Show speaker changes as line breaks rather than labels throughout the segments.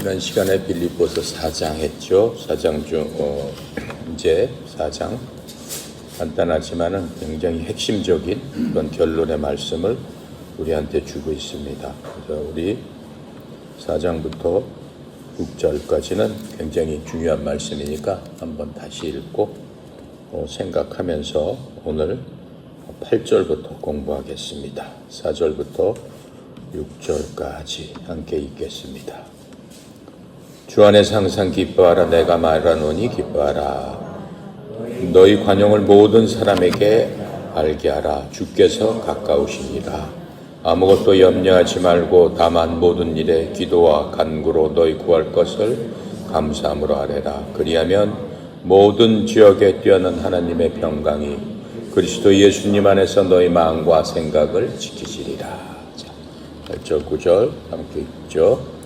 지난 시간에 빌립보서 4장 했죠. 4장 중 이제 4장 간단하지만은 굉장히 핵심적인 그런 결론의 말씀을 우리한테 주고 있습니다. 그래서 우리 4장부터 6절까지는 굉장히 중요한 말씀이니까 한번 다시 읽고 생각하면서 오늘 8절부터 공부하겠습니다. 4절부터 6절까지 함께 읽겠습니다. 주 안에서 항상 기뻐하라. 내가 말하노니 기뻐하라. 너희 관용을 모든 사람에게 알게 하라. 주께서 가까우시니라. 아무것도 염려하지 말고 다만 모든 일에 기도와 간구로 너희 구할 것을 감사함으로 아뢰라. 그리하면 모든 지역에 뛰어난 하나님의 평강이 그리스도 예수님 안에서 너희 마음과 생각을 지키시리라. 8절 9절 함께 읽죠.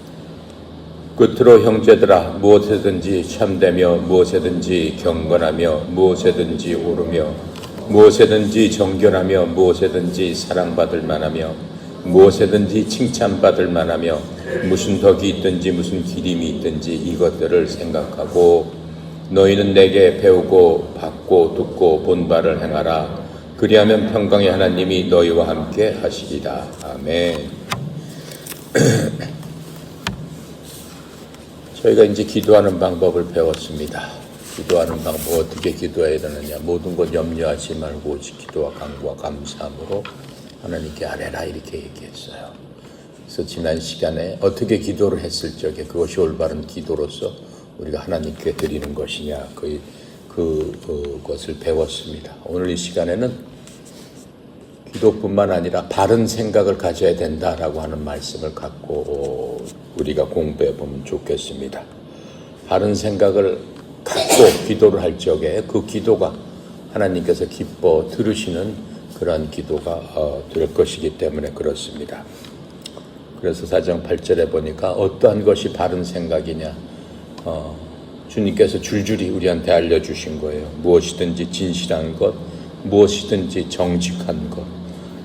끝으로 형제들아, 무엇에든지 참되며 무엇에든지 경건하며 무엇에든지 오르며 무엇에든지 정결하며 무엇에든지 사랑받을 만하며 무엇에든지 칭찬받을 만하며 무슨 덕이 있든지 무슨 기림이 있든지 이것들을 생각하고 너희는 내게 배우고 받고 듣고 본 바를 행하라. 그리하면 평강의 하나님이 너희와 함께 하시리라. 아멘. 저희가 이제 기도하는 방법을 배웠습니다. 기도하는 방법, 어떻게 기도해야 되느냐. 모든 것 염려하지 말고 오직 기도와 간구와 감사함으로 하나님께 아뢰라 이렇게 얘기했어요. 그래서 지난 시간에 어떻게 기도를 했을 적에 그것이 올바른 기도로서 우리가 하나님께 드리는 것이냐 그것을 배웠습니다. 오늘 이 시간에는 기도뿐만 아니라 바른 생각을 가져야 된다라고 하는 말씀을 갖고 우리가 공부해 보면 좋겠습니다. 바른 생각을 갖고 기도를 할 적에 그 기도가 하나님께서 기뻐 들으시는 그러한 기도가 될 것이기 때문에 그렇습니다. 그래서 4장 8절에 보니까 어떠한 것이 바른 생각이냐 주님께서 줄줄이 우리한테 알려주신 거예요. 무엇이든지 진실한 것, 무엇이든지 정직한 것,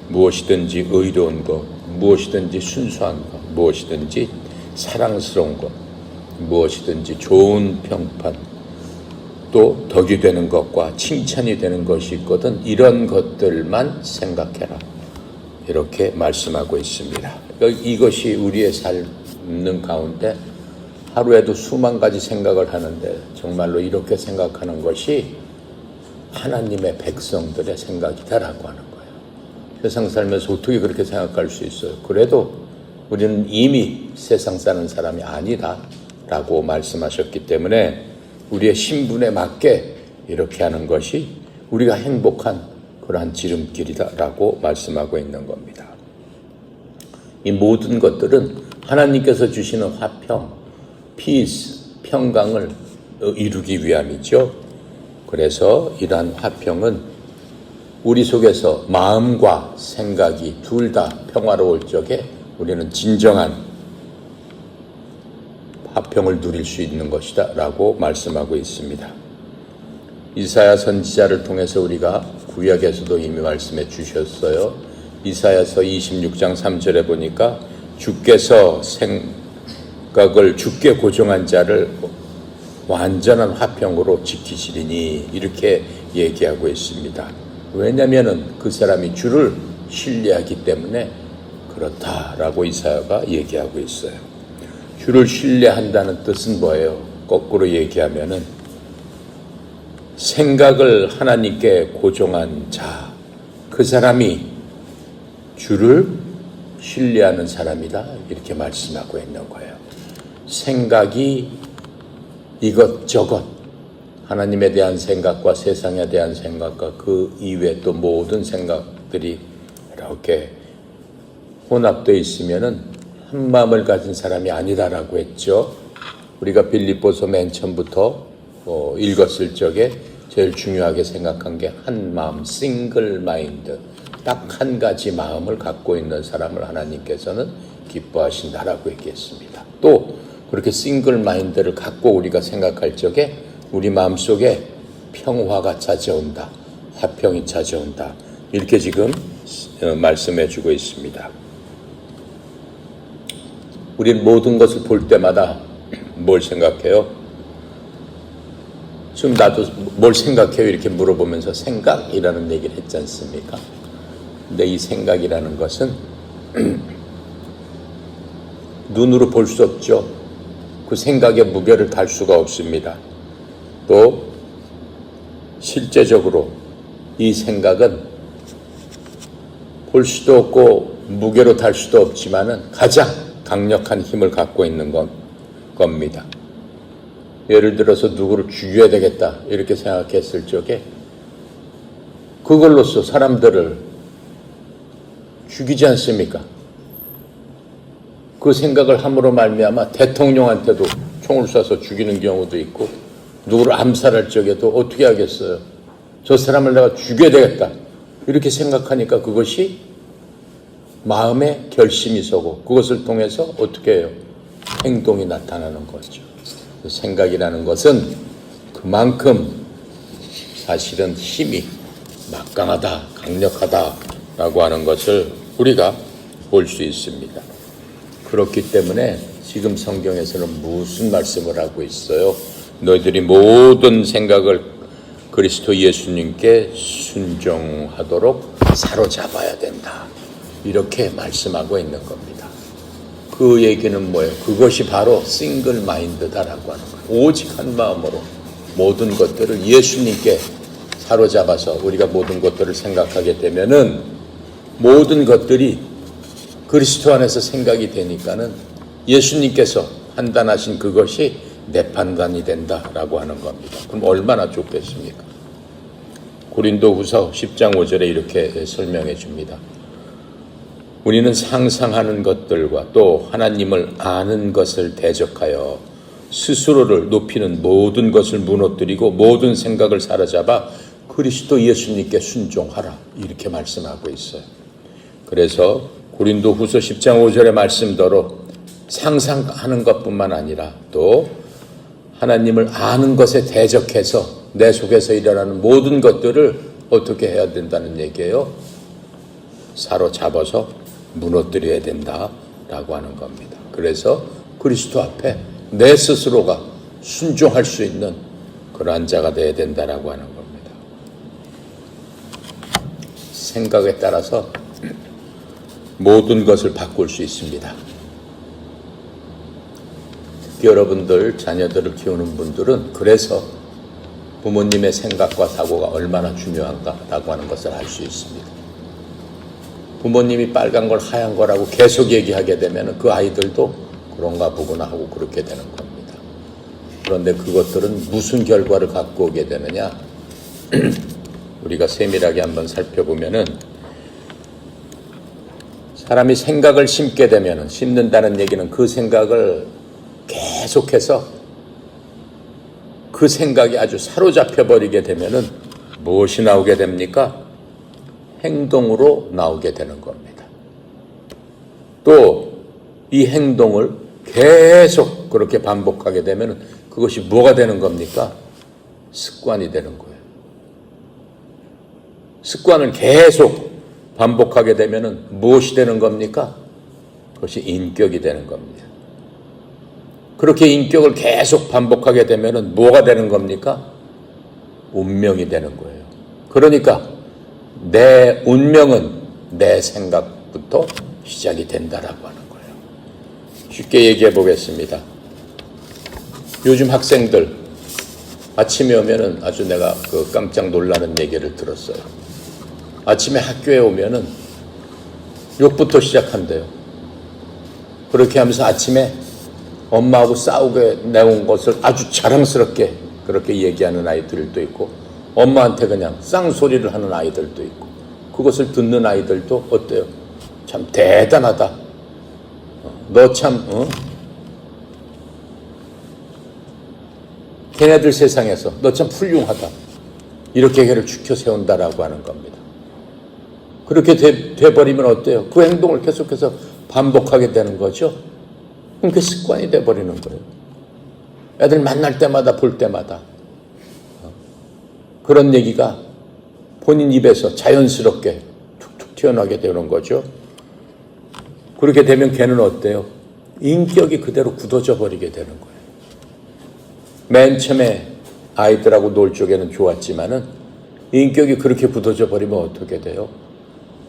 무엇이든지 의로운 것, 무엇이든지 순수한 것, 무엇이든지 사랑스러운 것, 무엇이든지 좋은 평판, 또 덕이 되는 것과 칭찬이 되는 것이 있거든 이런 것들만 생각해라. 이렇게 말씀하고 있습니다. 이것이 우리의 삶 가운데 하루에도 수만 가지 생각을 하는데 정말로 이렇게 생각하는 것이 하나님의 백성들의 생각이다라고 하는 거예요. 세상 살면서 어떻게 그렇게 생각할 수 있어요? 그래도 우리는 이미 세상 사는 사람이 아니다라고 말씀하셨기 때문에 우리의 신분에 맞게 이렇게 하는 것이 우리가 행복한 그러한 지름길이다라고 말씀하고 있는 겁니다. 이 모든 것들은 하나님께서 주시는 화평, 피스, 평강을 이루기 위함이죠. 그래서 이러한 화평은 우리 속에서 마음과 생각이 둘 다 평화로울 적에 우리는 진정한 화평을 누릴 수 있는 것이다 라고 말씀하고 있습니다. 이사야 선지자를 통해서 우리가 구약에서도 이미 말씀해 주셨어요. 이사야서 26장 3절에 보니까 주께서 생각을 주께 고정한 자를 완전한 화평으로 지키시리니 이렇게 얘기하고 있습니다. 왜냐하면 그 사람이 주를 신뢰하기 때문에 그렇다라고 이사야가 얘기하고 있어요. 주를 신뢰한다는 뜻은 뭐예요? 거꾸로 얘기하면은 생각을 하나님께 고정한 자, 그 사람이 주를 신뢰하는 사람이다 이렇게 말씀하고 있는 거예요. 생각이 이것저것 하나님에 대한 생각과 세상에 대한 생각과 그 이외 또 모든 생각들이 이렇게 혼합되어 있으면은 한 마음을 가진 사람이 아니다라고 했죠. 우리가 빌립보서 맨 처음부터 읽었을 적에 제일 중요하게 생각한 게 한 마음, 싱글 마인드, 딱 한 가지 마음을 갖고 있는 사람을 하나님께서는 기뻐하신다라고 얘기했습니다. 또 그렇게 싱글 마인드를 갖고 우리가 생각할 적에 우리 마음속에 평화가 찾아온다. 화평이 찾아온다. 이렇게 지금 말씀해 주고 있습니다. 우리는 모든 것을 볼 때마다 뭘 생각해요? 지금 나도 뭘 생각해요? 이렇게 물어보면서 생각이라는 얘기를 했지 않습니까? 근데 이 생각이라는 것은 눈으로 볼 수 없죠. 그 생각의 무게를 달 수가 없습니다. 또 실제적으로 이 생각은 볼 수도 없고 무게로 달 수도 없지만은 가장 강력한 힘을 갖고 있는 겁니다. 예를 들어서 누구를 죽여야 되겠다 이렇게 생각했을 적에 그걸로써 사람들을 죽이지 않습니까? 그 생각을 함으로 말미암아 대통령한테도 총을 쏴서 죽이는 경우도 있고 누구를 암살할 적에도 어떻게 하겠어요? 저 사람을 내가 죽여야 되겠다 이렇게 생각하니까 그것이 마음의 결심이 서고 그것을 통해서 어떻게 해요? 행동이 나타나는 거죠. 생각이라는 것은 그만큼 사실은 힘이 막강하다, 강력하다라고 하는 것을 우리가 볼 수 있습니다. 그렇기 때문에 지금 성경에서는 무슨 말씀을 하고 있어요? 너희들이 모든 생각을 그리스도 예수님께 순종하도록 사로잡아야 된다. 이렇게 말씀하고 있는 겁니다. 그 얘기는 뭐예요? 그것이 바로 싱글 마인드다라고 하는 거예요. 오직 한 마음으로 모든 것들을 예수님께 사로잡아서 우리가 모든 것들을 생각하게 되면은 모든 것들이 그리스도 안에서 생각이 되니까는 예수님께서 판단하신 그것이 내 판단이 된다라고 하는 겁니다. 그럼 얼마나 좋겠습니까? 고린도후서 10장 5절에 이렇게 설명해 줍니다. 우리는 상상하는 것들과 또 하나님을 아는 것을 대적하여 스스로를 높이는 모든 것을 무너뜨리고 모든 생각을 사로잡아 그리스도 예수님께 순종하라 이렇게 말씀하고 있어요. 그래서 고린도후서 10장 5절의 말씀대로 상상하는 것뿐만 아니라 또 하나님을 아는 것에 대적해서 내 속에서 일어나는 모든 것들을 어떻게 해야 된다는 얘기예요? 사로잡아서 무너뜨려야 된다라고 하는 겁니다. 그래서 그리스도 앞에 내 스스로가 순종할 수 있는 그러한 자가 되어야 된다라고 하는 겁니다. 생각에 따라서 모든 것을 바꿀 수 있습니다. 특히 여러분들 자녀들을 키우는 분들은 그래서 부모님의 생각과 사고가 얼마나 중요한가라고 하는 것을 알 수 있습니다. 부모님이 빨간 걸 하얀 거라고 계속 얘기하게 되면 그 아이들도 그런가 보구나 하고 그렇게 되는 겁니다. 그런데 그것들은 무슨 결과를 갖고 오게 되느냐? 우리가 세밀하게 한번 살펴보면은 사람이 생각을 심게 되면은 심는다는 얘기는 그 생각을 계속해서 그 생각이 아주 사로잡혀 버리게 되면은 무엇이 나오게 됩니까? 행동으로 나오게 되는 겁니다. 또 이 행동을 계속 그렇게 반복하게 되면 그것이 뭐가 되는 겁니까? 습관이 되는 거예요. 습관을 계속 반복하게 되면 무엇이 되는 겁니까? 그것이 인격이 되는 겁니다. 그렇게 인격을 계속 반복하게 되면 뭐가 되는 겁니까? 운명이 되는 거예요. 그러니까 내 운명은 내 생각부터 시작이 된다라고 하는 거예요. 쉽게 얘기해 보겠습니다. 요즘 학생들 아침에 오면은 아주 내가 깜짝 놀라는 얘기를 들었어요. 아침에 학교에 오면은 욕부터 시작한대요. 그렇게 하면서 아침에 엄마하고 싸우게 내온 것을 아주 자랑스럽게 그렇게 얘기하는 아이들도 있고 엄마한테 그냥 쌍소리를 하는 아이들도 있고 그것을 듣는 아이들도 어때요? 참 대단하다. 너 참 걔네들 세상에서 너 참 훌륭하다. 이렇게 걔를 추켜 세운다라고 하는 겁니다. 그렇게 돼버리면 어때요? 그 행동을 계속해서 반복하게 되는 거죠. 그럼 그게 습관이 돼버리는 거예요. 애들 만날 때마다 볼 때마다 그런 얘기가 본인 입에서 자연스럽게 툭툭 튀어나오게 되는 거죠. 그렇게 되면 걔는 어때요? 인격이 그대로 굳어져 버리게 되는 거예요. 맨 처음에 아이들하고 놀 적에는 좋았지만은 인격이 그렇게 굳어져 버리면 어떻게 돼요?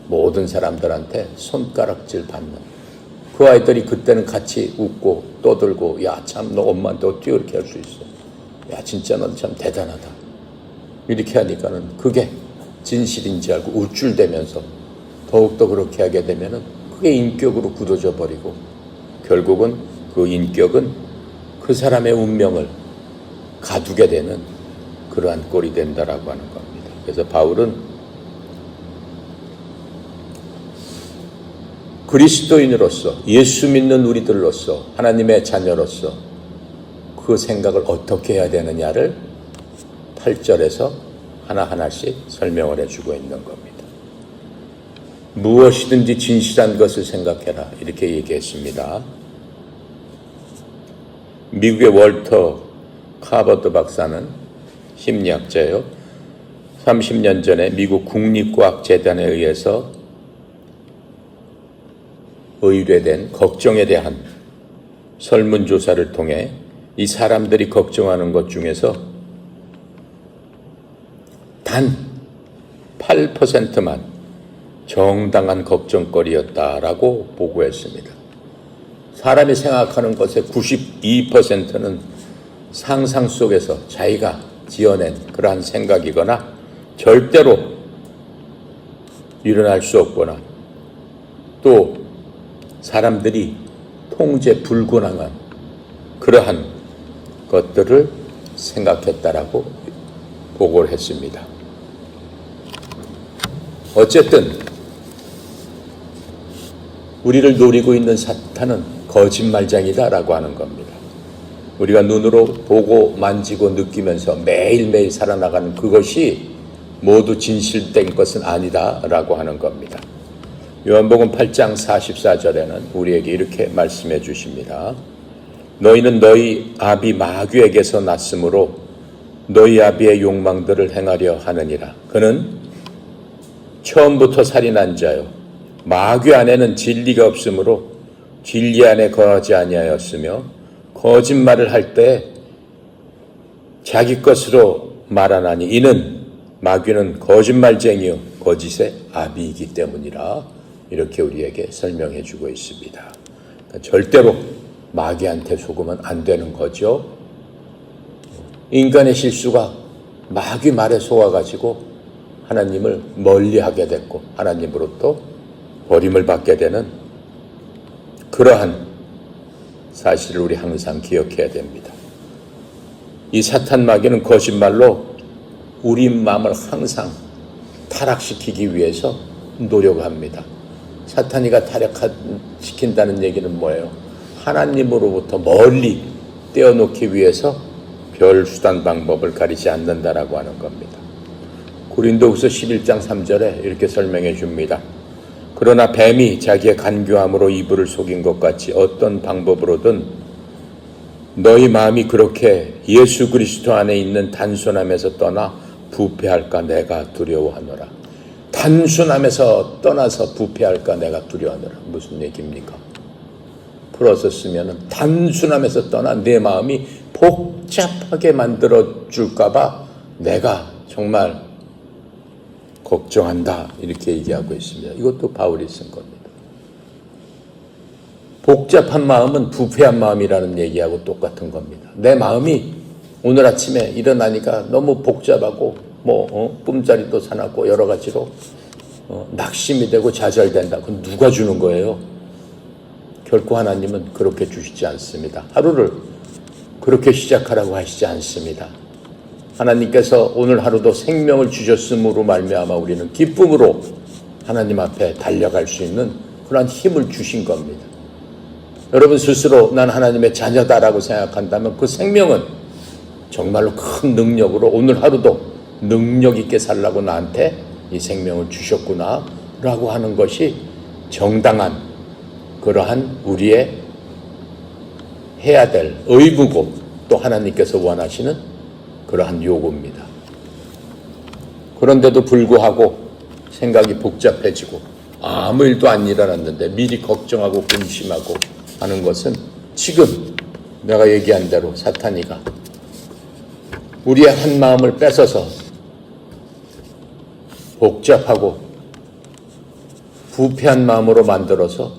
모든 사람들한테 손가락질 받는. 그 아이들이 그때는 같이 웃고 떠들고, 야, 참, 너 엄마한테 어떻게 그렇게 할 수 있어? 야, 진짜 넌 참 대단하다. 이렇게 하니까는 그게 진실인지 알고 우쭐대면서 더욱더 그렇게 하게 되면은 그게 인격으로 굳어져 버리고, 결국은 그 인격은 그 사람의 운명을 가두게 되는 그러한 꼴이 된다라고 하는 겁니다. 그래서 바울은 그리스도인으로서, 예수 믿는 우리들로서, 하나님의 자녀로서 그 생각을 어떻게 해야 되느냐를 8절에서 하나하나씩 설명을 해주고 있는 겁니다. 무엇이든지 진실한 것을 생각해라, 이렇게 얘기했습니다. 미국의 월터 카버드 박사는 심리학자예요. 30년 전에 미국 국립과학재단에 의해서 의뢰된 걱정에 대한 설문조사를 통해 이 사람들이 걱정하는 것 중에서 단 8%만 정당한 걱정거리였다라고 보고했습니다. 사람이 생각하는 것의 92%는 상상 속에서 자기가 지어낸 그러한 생각이거나 절대로 일어날 수 없거나 또 사람들이 통제 불가능한 그러한 것들을 생각했다라고 보고를 했습니다. 어쨌든 우리를 노리고 있는 사탄은 거짓말장이다라고 하는 겁니다. 우리가 눈으로 보고 만지고 느끼면서 매일매일 살아나가는 그것이 모두 진실된 것은 아니다라고 하는 겁니다. 요한복음 8장 44절에는 우리에게 이렇게 말씀해 주십니다. 너희는 너희 아비 마귀에게서 났으므로 너희 아비의 욕망들을 행하려 하느니라. 그는 처음부터 살인한 자요, 마귀 안에는 진리가 없으므로 진리 안에 거하지 아니하였으며 거짓말을 할 때 자기 것으로 말하나니 이는 마귀는 거짓말쟁이요 거짓의 아비이기 때문이라. 이렇게 우리에게 설명해 주고 있습니다. 그러니까 절대로 마귀한테 속으면 안 되는 거죠. 인간의 실수가 마귀 말에 속아가지고 하나님을 멀리하게 됐고 하나님으로부터 버림을 받게 되는 그러한 사실을 우리 항상 기억해야 됩니다. 이 사탄 마귀는 거짓말로 우리 마음을 항상 타락시키기 위해서 노력합니다. 사탄이가 타락시킨다는 얘기는 뭐예요? 하나님으로부터 멀리 떼어놓기 위해서 별 수단 방법을 가리지 않는다라고 하는 겁니다. 고린도후서 11장 3절에 이렇게 설명해 줍니다. 그러나 뱀이 자기의 간교함으로 이불을 속인 것 같이 어떤 방법으로든 너희 마음이 그렇게 예수 그리스도 안에 있는 단순함에서 떠나 부패할까 내가 두려워하노라. 단순함에서 떠나서 부패할까 내가 두려워하노라. 무슨 얘기입니까? 풀어서 쓰면은 단순함에서 떠나 내 마음이 복잡하게 만들어줄까 봐 내가 정말 걱정한다. 이렇게 얘기하고 있습니다. 이것도 바울이 쓴 겁니다. 복잡한 마음은 부패한 마음이라는 얘기하고 똑같은 겁니다. 내 마음이 오늘 아침에 일어나니까 너무 복잡하고 뿜자리도 사납고 여러 가지로 낙심이 되고 좌절된다. 그건 누가 주는 거예요? 결코 하나님은 그렇게 주시지 않습니다. 하루를 그렇게 시작하라고 하시지 않습니다. 하나님께서 오늘 하루도 생명을 주셨음으로 말미암아 우리는 기쁨으로 하나님 앞에 달려갈 수 있는 그런 힘을 주신 겁니다. 여러분 스스로 난 하나님의 자녀다라고 생각한다면 그 생명은 정말로 큰 능력으로 오늘 하루도 능력 있게 살라고 나한테 이 생명을 주셨구나 라고 하는 것이 정당한 그러한 우리의 해야 될 의무고 또 하나님께서 원하시는 그러한 요구입니다. 그런데도 불구하고 생각이 복잡해지고 아무 일도 안 일어났는데 미리 걱정하고 근심하고 하는 것은 지금 내가 얘기한 대로 사탄이가 우리의 한 마음을 뺏어서 복잡하고 부패한 마음으로 만들어서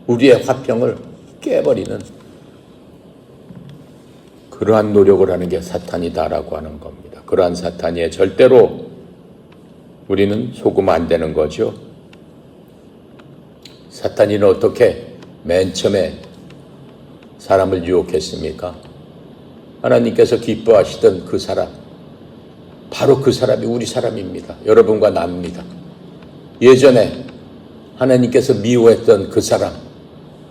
우리의 화평을 깨버리는 그러한 노력을 하는 게 사탄이다라고 하는 겁니다. 그러한 사탄이에 절대로 우리는 속으면 안 되는 거죠. 사탄이는 어떻게 맨 처음에 사람을 유혹했습니까? 하나님께서 기뻐하시던 그 사람, 바로 그 사람이 우리 사람입니다. 여러분과 나입니다. 예전에 하나님께서 미워했던 그 사람,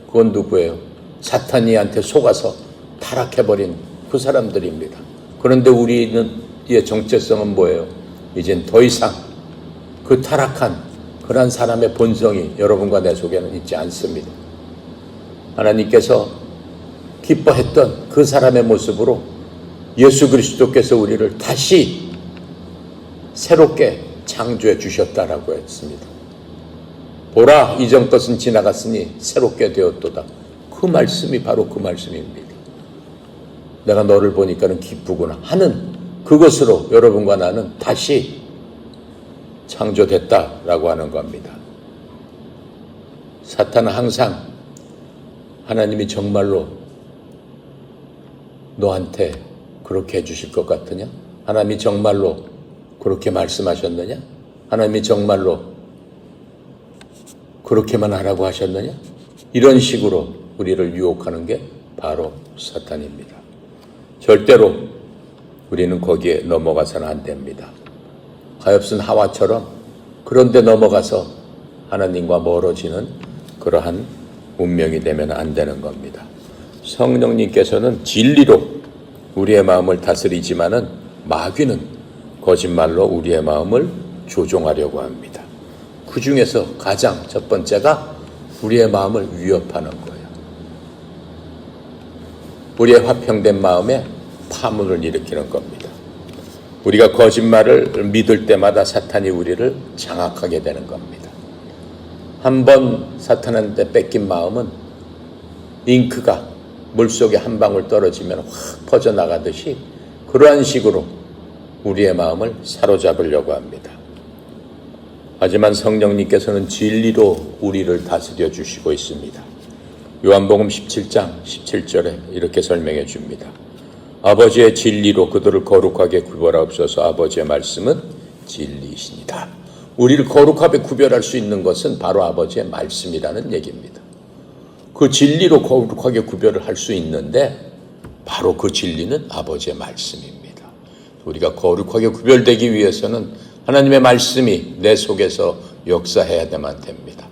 그건 누구예요? 사탄이한테 속아서 타락해버린 그 사람들입니다. 그런데 우리의 정체성은 뭐예요? 이젠 더 이상 그 타락한 그런 사람의 본성이 여러분과 내 속에는 있지 않습니다. 하나님께서 기뻐했던 그 사람의 모습으로 예수 그리스도께서 우리를 다시 새롭게 창조해 주셨다라고 했습니다. 보라, 이전 것은 지나갔으니 새롭게 되었도다. 그 말씀이 바로 그 말씀입니다. 내가 너를 보니까는 기쁘구나 하는 그것으로 여러분과 나는 다시 창조됐다라고 하는 겁니다. 사탄은 항상 하나님이 정말로 너한테 그렇게 해주실 것 같으냐? 하나님이 정말로 그렇게 말씀하셨느냐? 하나님이 정말로 그렇게만 하라고 하셨느냐? 이런 식으로 우리를 유혹하는 게 바로 사탄입니다. 절대로 우리는 거기에 넘어가서는 안 됩니다. 가엾은 하와처럼 그런데 넘어가서 하나님과 멀어지는 그러한 운명이 되면 안 되는 겁니다. 성령님께서는 진리로 우리의 마음을 다스리지만은 마귀는 거짓말로 우리의 마음을 조종하려고 합니다. 그 중에서 가장 첫 번째가 우리의 마음을 위협하는 거예요. 우리의 화평된 마음에 파문을 일으키는 겁니다. 우리가 거짓말을 믿을 때마다 사탄이 우리를 장악하게 되는 겁니다. 한번 사탄한테 뺏긴 마음은 잉크가 물속에 한 방울 떨어지면 확 퍼져나가듯이 그러한 식으로 우리의 마음을 사로잡으려고 합니다. 하지만 성령님께서는 진리로 우리를 다스려 주시고 있습니다. 요한복음 17장 17절에 이렇게 설명해 줍니다. 아버지의 진리로 그들을 거룩하게 구별하옵소서. 아버지의 말씀은 진리이시니다. 우리를 거룩하게 구별할 수 있는 것은 바로 아버지의 말씀이라는 얘기입니다. 그 진리로 거룩하게 구별을 할 수 있는데 바로 그 진리는 아버지의 말씀입니다. 우리가 거룩하게 구별되기 위해서는 하나님의 말씀이 내 속에서 역사해야만 됩니다.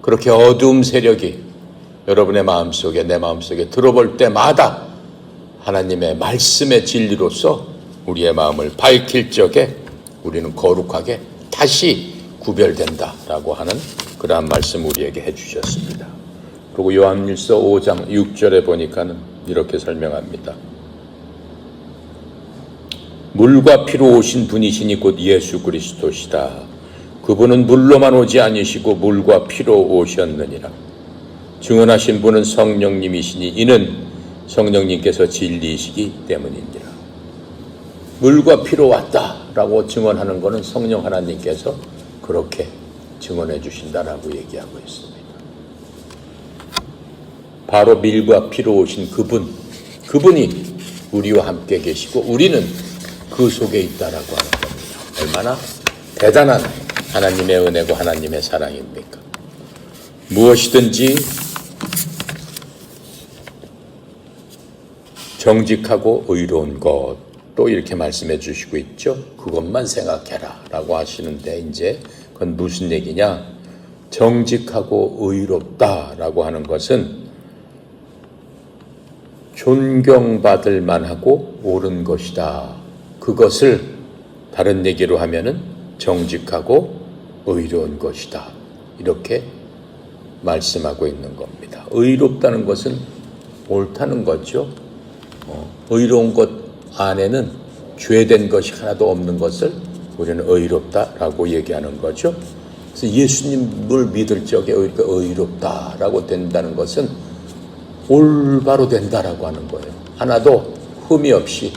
그렇게 어두움 세력이 여러분의 마음속에 내 마음속에 들어볼 때마다 하나님의 말씀의 진리로서 우리의 마음을 밝힐 적에 우리는 거룩하게 다시 구별된다라고 하는 그러한 말씀 우리에게 해주셨습니다. 그리고 요한일서 5장 6절에 보니까는 이렇게 설명합니다. 물과 피로 오신 분이시니 곧 예수 그리스도시다. 그분은 물로만 오지 아니시고 물과 피로 오셨느니라. 증언하신 분은 성령님이시니 이는 성령님께서 진리이시기 때문이니라. 물과 피로 왔다라고 증언하는 것은 성령 하나님께서 그렇게 증언해 주신다라고 얘기하고 있습니다. 바로 밀과 피로 오신 그분이 우리와 함께 계시고 우리는 그 속에 있다라고 하는 겁니다. 얼마나 대단한 하나님의 은혜고 하나님의 사랑입니까? 무엇이든지 정직하고 의로운 것, 또 이렇게 말씀해 주시고 있죠. 그것만 생각해라 라고 하시는데 이제 그건 무슨 얘기냐? 정직하고 의롭다라고 하는 것은 존경받을 만하고 옳은 것이다. 그것을 다른 얘기로 하면은 정직하고 의로운 것이다. 이렇게 말씀하고 있는 겁니다. 의롭다는 것은 옳다는 거죠. 의로운 것 안에는 죄된 것이 하나도 없는 것을 우리는 의롭다라고 얘기하는 거죠. 그래서 예수님을 믿을 적에 우리가 의롭다라고 된다는 것은 올바로 된다라고 하는 거예요. 하나도 흠이 없이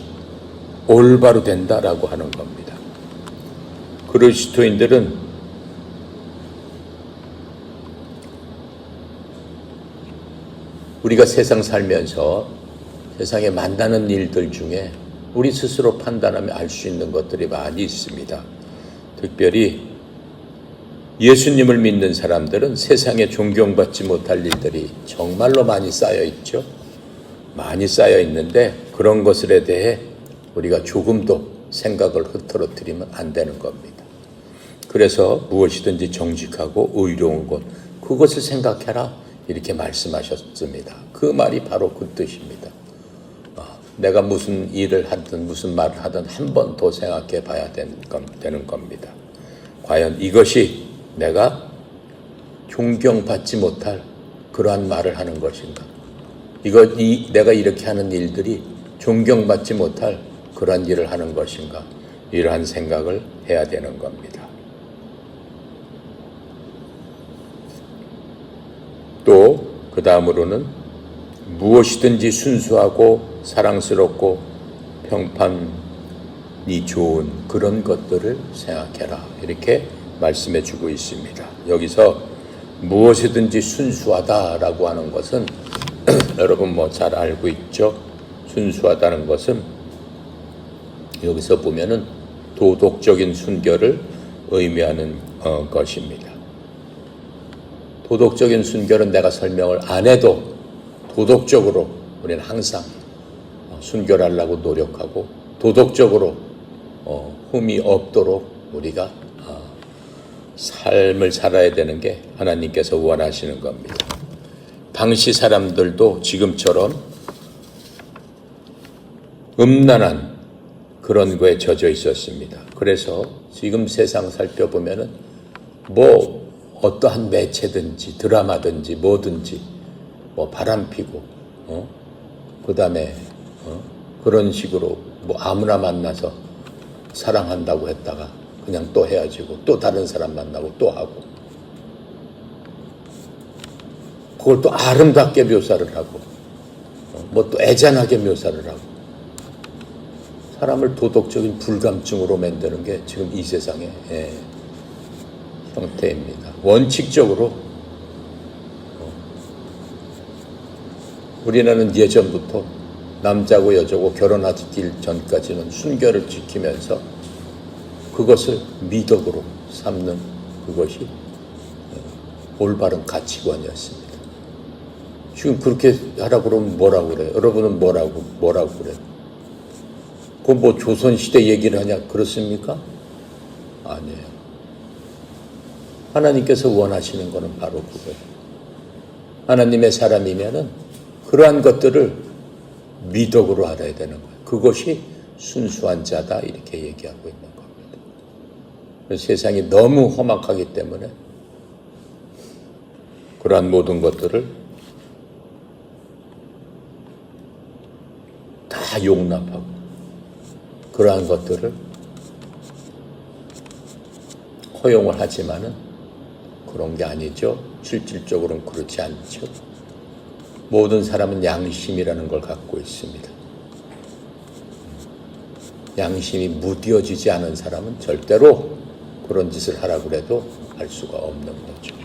올바로 된다라고 하는 겁니다. 그리스도인들은 우리가 세상 살면서 세상에 만나는 일들 중에 우리 스스로 판단하며 알 수 있는 것들이 많이 있습니다. 특별히 예수님을 믿는 사람들은 세상에 존경받지 못할 일들이 정말로 많이 쌓여 있죠. 많이 쌓여 있는데 그런 것들에 대해 우리가 조금도 생각을 흐트러뜨리면 안 되는 겁니다. 그래서 무엇이든지 정직하고 의로운 것, 그것을 생각해라 이렇게 말씀하셨습니다. 그 말이 바로 그 뜻입니다. 내가 무슨 일을 하든 무슨 말을 하든 한 번 더 생각해 봐야 되는 겁니다. 과연 이것이 내가 존경받지 못할 그러한 말을 하는 것인가? 내가 이렇게 하는 일들이 존경받지 못할 그러한 일을 하는 것인가? 이러한 생각을 해야 되는 겁니다. 또 그 다음으로는 무엇이든지 순수하고 사랑스럽고 평판이 좋은 그런 것들을 생각해라 이렇게 말씀해 주고 있습니다. 여기서 무엇이든지 순수하다라고 하는 것은 여러분 잘 알고 있죠. 순수하다는 것은 여기서 보면은 도덕적인 순결을 의미하는 것입니다. 도덕적인 순결은 내가 설명을 안 해도 도덕적으로 우리는 항상 순결하려고 노력하고 도덕적으로 흠이 없도록 우리가 삶을 살아야 되는 게 하나님께서 원하시는 겁니다. 당시 사람들도 지금처럼 음란한 그런 거에 젖어 있었습니다. 그래서 지금 세상 살펴보면은 어떠한 매체든지 드라마든지 뭐든지 바람피고 그 다음에 그런 식으로 아무나 만나서 사랑한다고 했다가 그냥 또 헤어지고 또 다른 사람 만나고 또 하고 그걸 또 아름답게 묘사를 하고 또 애잔하게 묘사를 하고 사람을 도덕적인 불감증으로 만드는 게 지금 이 세상의 형태입니다. 원칙적으로 우리나라는 예전부터 남자고 여자고 결혼하기 전까지는 순결을 지키면서 그것을 미덕으로 삼는 그것이 올바른 가치관이었습니다. 지금 그렇게 하라고 그러면 뭐라고 그래요? 여러분은 뭐라고 그래요? 그건 조선시대 얘기를 하냐 그렇습니까? 아니에요. 하나님께서 원하시는 것은 바로 그거예요. 하나님의 사람이면은 그러한 것들을 미덕으로 알아야 되는 거예요. 그것이 순수한 자다 이렇게 얘기하고 있는 겁니다. 세상이 너무 험악하기 때문에 그러한 모든 것들을 다 용납하고 그러한 것들을 허용을 하지만은 그런 게 아니죠. 실질적으로는 그렇지 않죠. 모든 사람은 양심이라는 걸 갖고 있습니다. 양심이 무뎌지지 않은 사람은 절대로 그런 짓을 하라고 해도 할 수가 없는 거죠.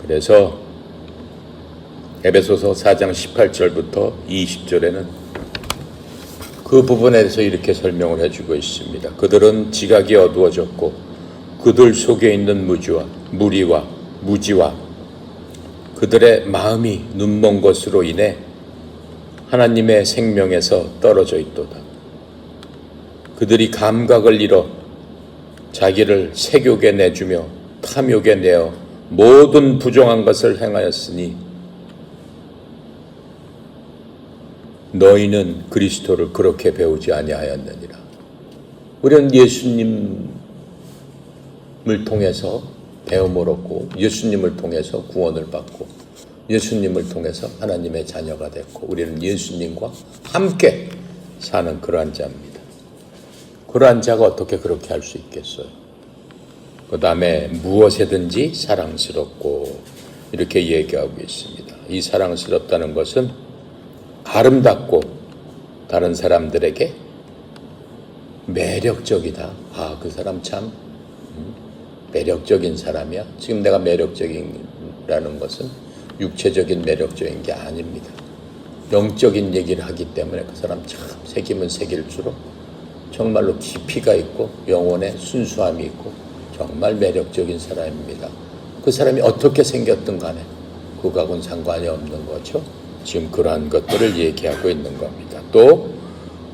그래서 에베소서 4장 18절부터 20절에는 그 부분에 대해서 이렇게 설명을 해주고 있습니다. 그들은 지각이 어두워졌고 그들 속에 있는 무리와 무지와 그들의 마음이 눈먼 것으로 인해 하나님의 생명에서 떨어져 있도다. 그들이 감각을 잃어 자기를 색욕에 내주며 탐욕에 내어 모든 부정한 것을 행하였으니 너희는 그리스도를 그렇게 배우지 아니하였느니라. 우리는 예수님을 통해서 배움을 얻고 예수님을 통해서 구원을 받고 예수님을 통해서 하나님의 자녀가 됐고 우리는 예수님과 함께 사는 그러한 자입니다. 그러한 자가 어떻게 그렇게 할 수 있겠어요? 그 다음에 무엇에든지 사랑스럽고 이렇게 얘기하고 있습니다. 이 사랑스럽다는 것은 아름답고 다른 사람들에게 매력적이다. 아, 그 사람 참 매력적인 사람이야. 지금 내가 매력적이라는 것은 육체적인 매력적인 게 아닙니다. 영적인 얘기를 하기 때문에 그 사람 참 새기면 새길수록 정말로 깊이가 있고 영혼에 순수함이 있고 정말 매력적인 사람입니다. 그 사람이 어떻게 생겼든 간에 그거하고는 상관이 없는 거죠. 지금 그러한 것들을 얘기하고 있는 겁니다. 또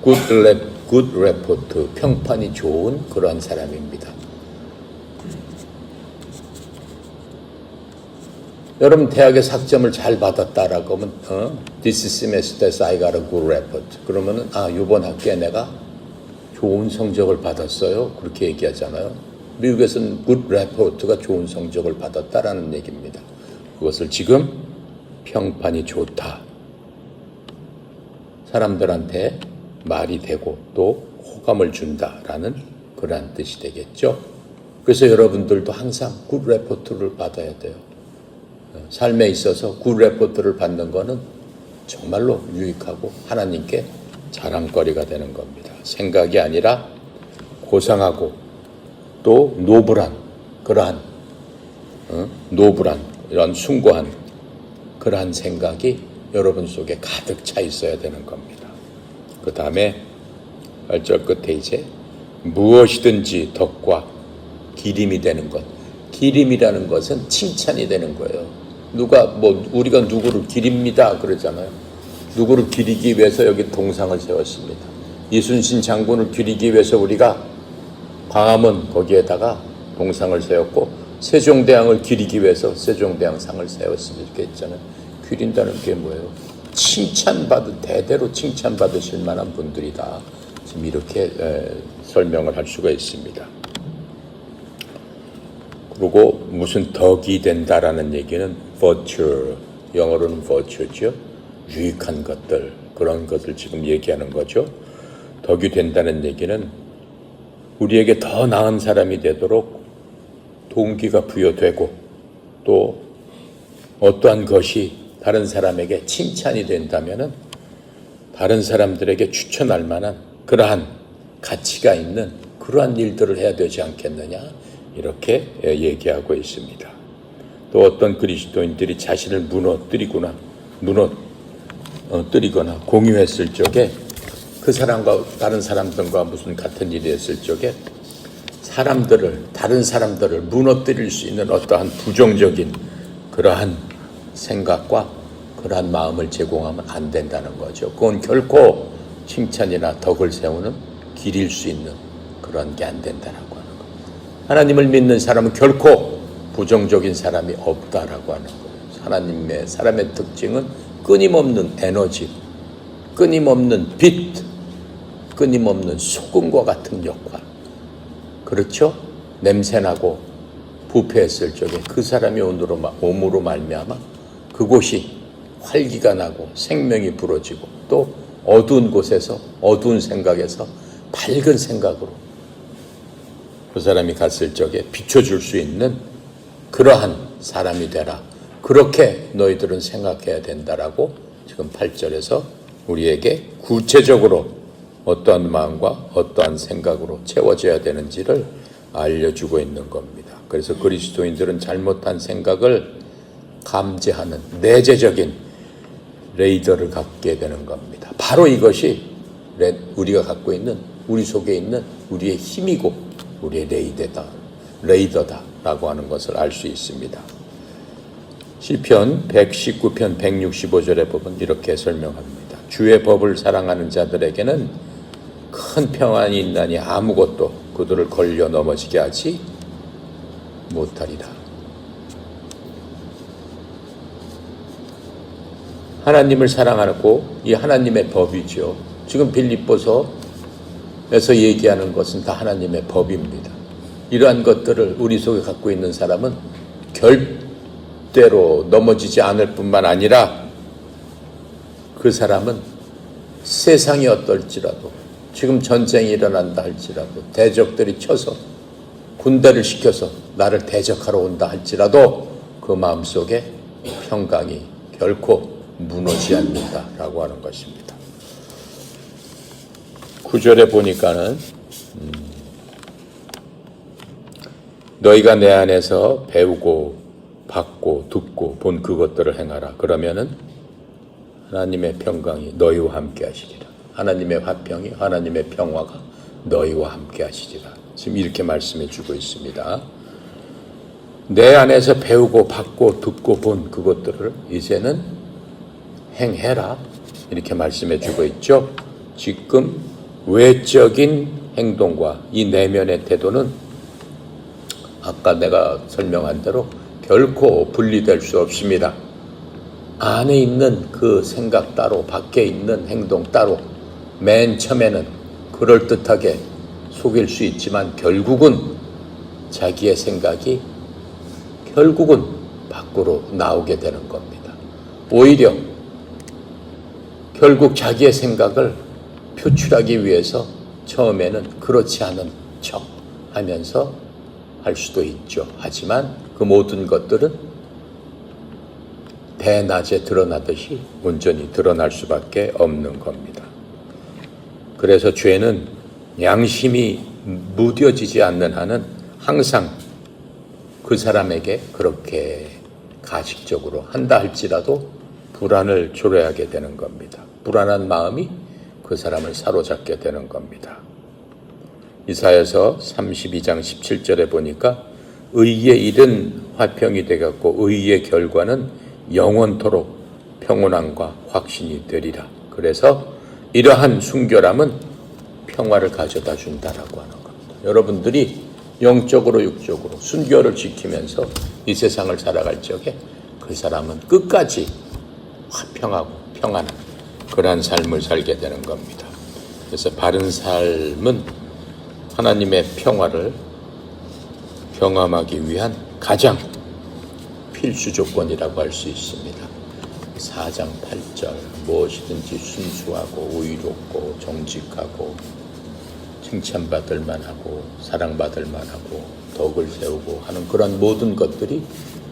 good report, 평판이 좋은 그러한 사람입니다. 여러분 대학에서 학점을 잘 받았다라고 하면 this semester I got a good report. 그러면은 이번 학기에 내가 좋은 성적을 받았어요. 그렇게 얘기하잖아요. 미국에서는 good report가 좋은 성적을 받았다라는 얘기입니다. 그것을 지금 평판이 좋다. 사람들한테 말이 되고 또 호감을 준다라는 그러한 뜻이 되겠죠. 그래서 여러분들도 항상 good report를 받아야 돼요. 삶에 있어서 굿 레포트를 받는 것은 정말로 유익하고 하나님께 자랑거리가 되는 겁니다. 생각이 아니라 고상하고 또 노블한 그러한 노블한 이런 숭고한 그러한 생각이 여러분 속에 가득 차 있어야 되는 겁니다. 그 다음에 8절 끝에 이제 무엇이든지 덕과 기림이 되는 것. 기림이라는 것은 칭찬이 되는 거예요. 우리가 누구를 기립니다 그러잖아요. 누구를 기리기 위해서 여기 동상을 세웠습니다. 이순신 장군을 기리기 위해서 우리가 광화문 거기에다가 동상을 세웠고 세종대왕을 기리기 위해서 세종대왕상을 세웠습니다. 이렇게 했잖아요. 기린다는 게 뭐예요? 대대로 칭찬받으실 만한 분들이다. 지금 이렇게 설명을 할 수가 있습니다. 그리고 무슨 덕이 된다라는 얘기는 virtue, 영어로는 virtue죠. 유익한 것들, 그런 것을 지금 얘기하는 거죠. 덕이 된다는 얘기는 우리에게 더 나은 사람이 되도록 동기가 부여되고 또 어떠한 것이 다른 사람에게 칭찬이 된다면은 다른 사람들에게 추천할 만한 그러한 가치가 있는 그러한 일들을 해야 되지 않겠느냐. 이렇게 얘기하고 있습니다. 또 어떤 그리스도인들이 자신을 무너뜨리거나 공유했을 적에 그 사람과 다른 사람들과 무슨 같은 일이 했을 적에 다른 사람들을 무너뜨릴 수 있는 어떠한 부정적인 그러한 생각과 그러한 마음을 제공하면 안 된다는 거죠. 그건 결코 칭찬이나 덕을 세우는 길일 수 있는 그런 게 안 된다라고 하는 거예요. 하나님을 믿는 사람은 결코 부정적인 사람이 없다라고 하는 거예요. 사람의 특징은 끊임없는 에너지, 끊임없는 빛, 끊임없는 소금과 같은 역할. 그렇죠? 냄새나고 부패했을 적에 그 사람이 몸으로 말미암아 그곳이 활기가 나고 생명이 불어지고 또 어두운 곳에서 어두운 생각에서 밝은 생각으로 그 사람이 갔을 적에 비춰줄 수 있는 그러한 사람이 되라. 그렇게 너희들은 생각해야 된다라고 지금 8절에서 우리에게 구체적으로 어떠한 마음과 어떠한 생각으로 채워져야 되는지를 알려주고 있는 겁니다. 그래서 그리스도인들은 잘못한 생각을 감지하는 내재적인 레이더를 갖게 되는 겁니다. 바로 이것이 우리가 갖고 있는 우리 속에 있는 우리의 힘이고 우리의 레이더다라고 하는 것을 알 수 있습니다. 시편 119편 165절에 보면 이렇게 설명합니다. 주의 법을 사랑하는 자들에게는 큰 평안이 있나니 아무것도 그들을 걸려 넘어지게 하지 못하리라. 하나님을 사랑하고 이 하나님의 법이죠. 지금 빌립보서에서 얘기하는 것은 다 하나님의 법입니다. 이러한 것들을 우리 속에 갖고 있는 사람은 절대로 넘어지지 않을 뿐만 아니라 그 사람은 세상이 어떨지라도 지금 전쟁이 일어난다 할지라도 대적들이 쳐서 군대를 시켜서 나를 대적하러 온다 할지라도 그 마음속에 평강이 결코 무너지지 않는다라고 하는 것입니다. 9절에 보니까는 너희가 내 안에서 배우고 받고 듣고 본 그것들을 행하라. 그러면은 하나님의 평강이 너희와 함께 하시리라. 하나님의 화평이, 하나님의 평화가 너희와 함께 하시리라. 지금 이렇게 말씀해 주고 있습니다. 내 안에서 배우고 받고 듣고 본 그것들을 이제는 행해라. 이렇게 말씀해 주고 있죠. 지금 외적인 행동과 이 내면의 태도는 아까 내가 설명한 대로 결코 분리될 수 없습니다. 안에 있는 그 생각 따로, 밖에 있는 행동 따로, 맨 처음에는 그럴듯하게 속일 수 있지만 결국은 자기의 생각이 결국은 밖으로 나오게 되는 겁니다. 오히려 결국 자기의 생각을 표출하기 위해서 처음에는 그렇지 않은 척 하면서 할 수도 있죠. 하지만 그 모든 것들은 대낮에 드러나듯이 온전히 드러날 수밖에 없는 겁니다. 그래서 죄는 양심이 무뎌지지 않는 한은 항상 그 사람에게 그렇게 가식적으로 한다 할지라도 불안을 초래하게 되는 겁니다. 불안한 마음이 그 사람을 사로잡게 되는 겁니다. 이사야서 32장 17절에 보니까 의의 일은 화평이 되겠고 의의 결과는 영원토록 평온함과 확신이 되리라. 그래서 이러한 순결함은 평화를 가져다 준다라고 하는 겁니다. 여러분들이 영적으로 육적으로 순결을 지키면서 이 세상을 살아갈 적에 그 사람은 끝까지 화평하고 평안한 그러한 삶을 살게 되는 겁니다. 그래서 바른 삶은 하나님의 평화를 경험하기 위한 가장 필수 조건이라고 할 수 있습니다. 4장 8절 무엇이든지 순수하고 의롭고 정직하고 칭찬받을 만하고 사랑받을 만하고 덕을 세우고 하는 그런 모든 것들이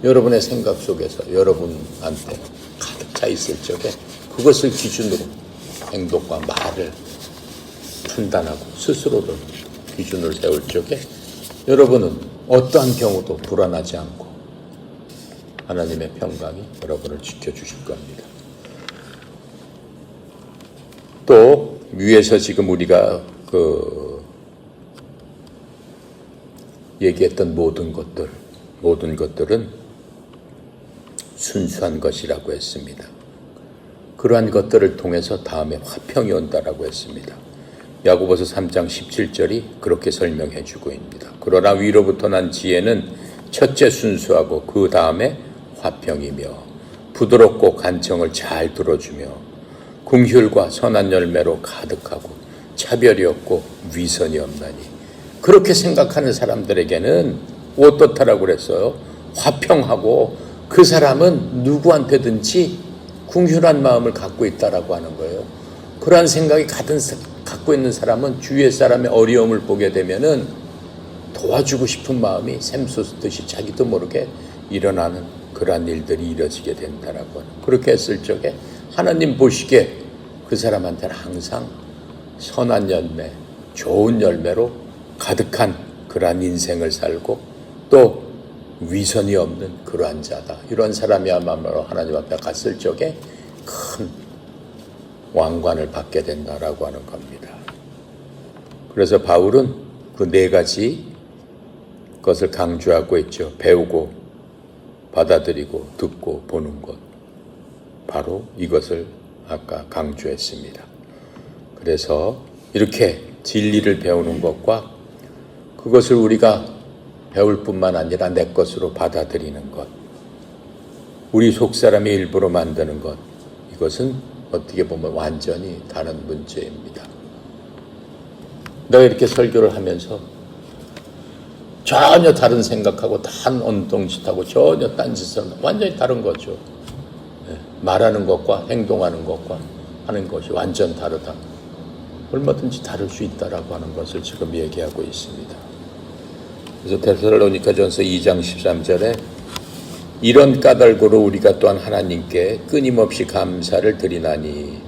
여러분의 생각 속에서 여러분한테 가득 차 있을 적에 그것을 기준으로 행동과 말을 판단하고 스스로를 기준을 세울 적에 여러분은 어떠한 경우도 불안하지 않고 하나님의 평강이 여러분을 지켜주실 겁니다. 또 위에서 지금 우리가 얘기했던 모든 것들은 순수한 것이라고 했습니다. 그러한 것들을 통해서 다음에 화평이 온다라고 했습니다. 야고보서 3장 17절이 그렇게 설명해 주고 있습니다. 그러나 위로부터 난 지혜는 첫째 순수하고 그 다음에 화평이며 부드럽고 간청을 잘 들어주며 긍휼과 선한 열매로 가득하고 차별이 없고 위선이 없나니. 그렇게 생각하는 사람들에게는 어떻다라고 그랬어요? 화평하고 그 사람은 누구한테든지 긍휼한 마음을 갖고 있다라고 하는 거예요. 그러한 생각이 갖고 있는 사람은 주위의 사람의 어려움을 보게 되면은 도와주고 싶은 마음이 샘솟듯이 자기도 모르게 일어나는 그러한 일들이 이뤄지게 된다라고 하는. 그렇게 했을 적에 하나님 보시기에 그 사람한테는 항상 선한 열매, 좋은 열매로 가득한 그러한 인생을 살고 또 위선이 없는 그러한 자다. 이런 사람이야말로 하나님 앞에 갔을 적에 큰 왕관을 받게 된다라고 하는 겁니다. 그래서 바울은 그 네 가지 것을 강조하고 있죠. 배우고 받아들이고 듣고 보는 것. 바로 이것을 아까 강조했습니다. 그래서 이렇게 진리를 배우는 것과 그것을 우리가 배울 뿐만 아니라 내 것으로 받아들이는 것, 우리 속사람의 일부로 만드는 것, 이것은 어떻게 보면 완전히 다른 문제입니다. 내가 이렇게 설교를 하면서 전혀 다른 생각하고 단 언동짓하고 전혀 딴짓을 완전히 다른 거죠. 말하는 것과 행동하는 것과 하는 것이 완전 다르다. 얼마든지 다를 수 있다라고 하는 것을 지금 얘기하고 있습니다. 그래서 데살로니가전서 2장 13절에 이런 까닭으로 우리가 또한 하나님께 끊임없이 감사를 드리나니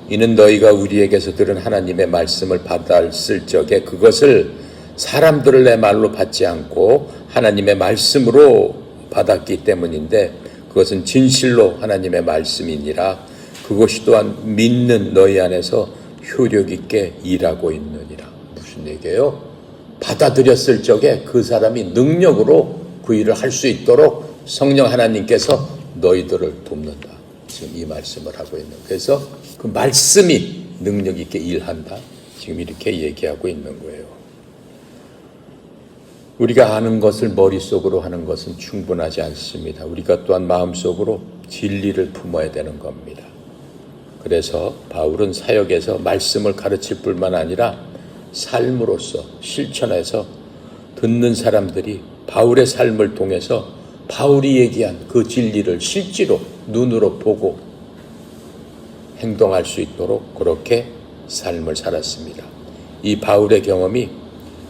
이는 너희가 우리에게서 들은 하나님의 말씀을 받았을 적에 그것을 사람들을 내 말로 받지 않고 하나님의 말씀으로 받았기 때문인데 그것은 진실로 하나님의 말씀이니라. 그것이 또한 믿는 너희 안에서 효력 있게 일하고 있느니라. 무슨 얘기예요? 받아들였을 적에 그 사람이 능력으로 그 일을 할 수 있도록 성령 하나님께서 너희들을 돕는다. 지금 이 말씀을 하고 있는. 그래서 그 말씀이 능력 있게 일한다. 지금 이렇게 얘기하고 있는 거예요. 우리가 아는 것을 머릿속으로 하는 것은 충분하지 않습니다. 우리가 또한 마음속으로 진리를 품어야 되는 겁니다. 그래서 바울은 사역에서 말씀을 가르칠 뿐만 아니라 삶으로서 실천해서 듣는 사람들이 바울의 삶을 통해서 바울이 얘기한 그 진리를 실제로 눈으로 보고 행동할 수 있도록 그렇게 삶을 살았습니다. 이 바울의 경험이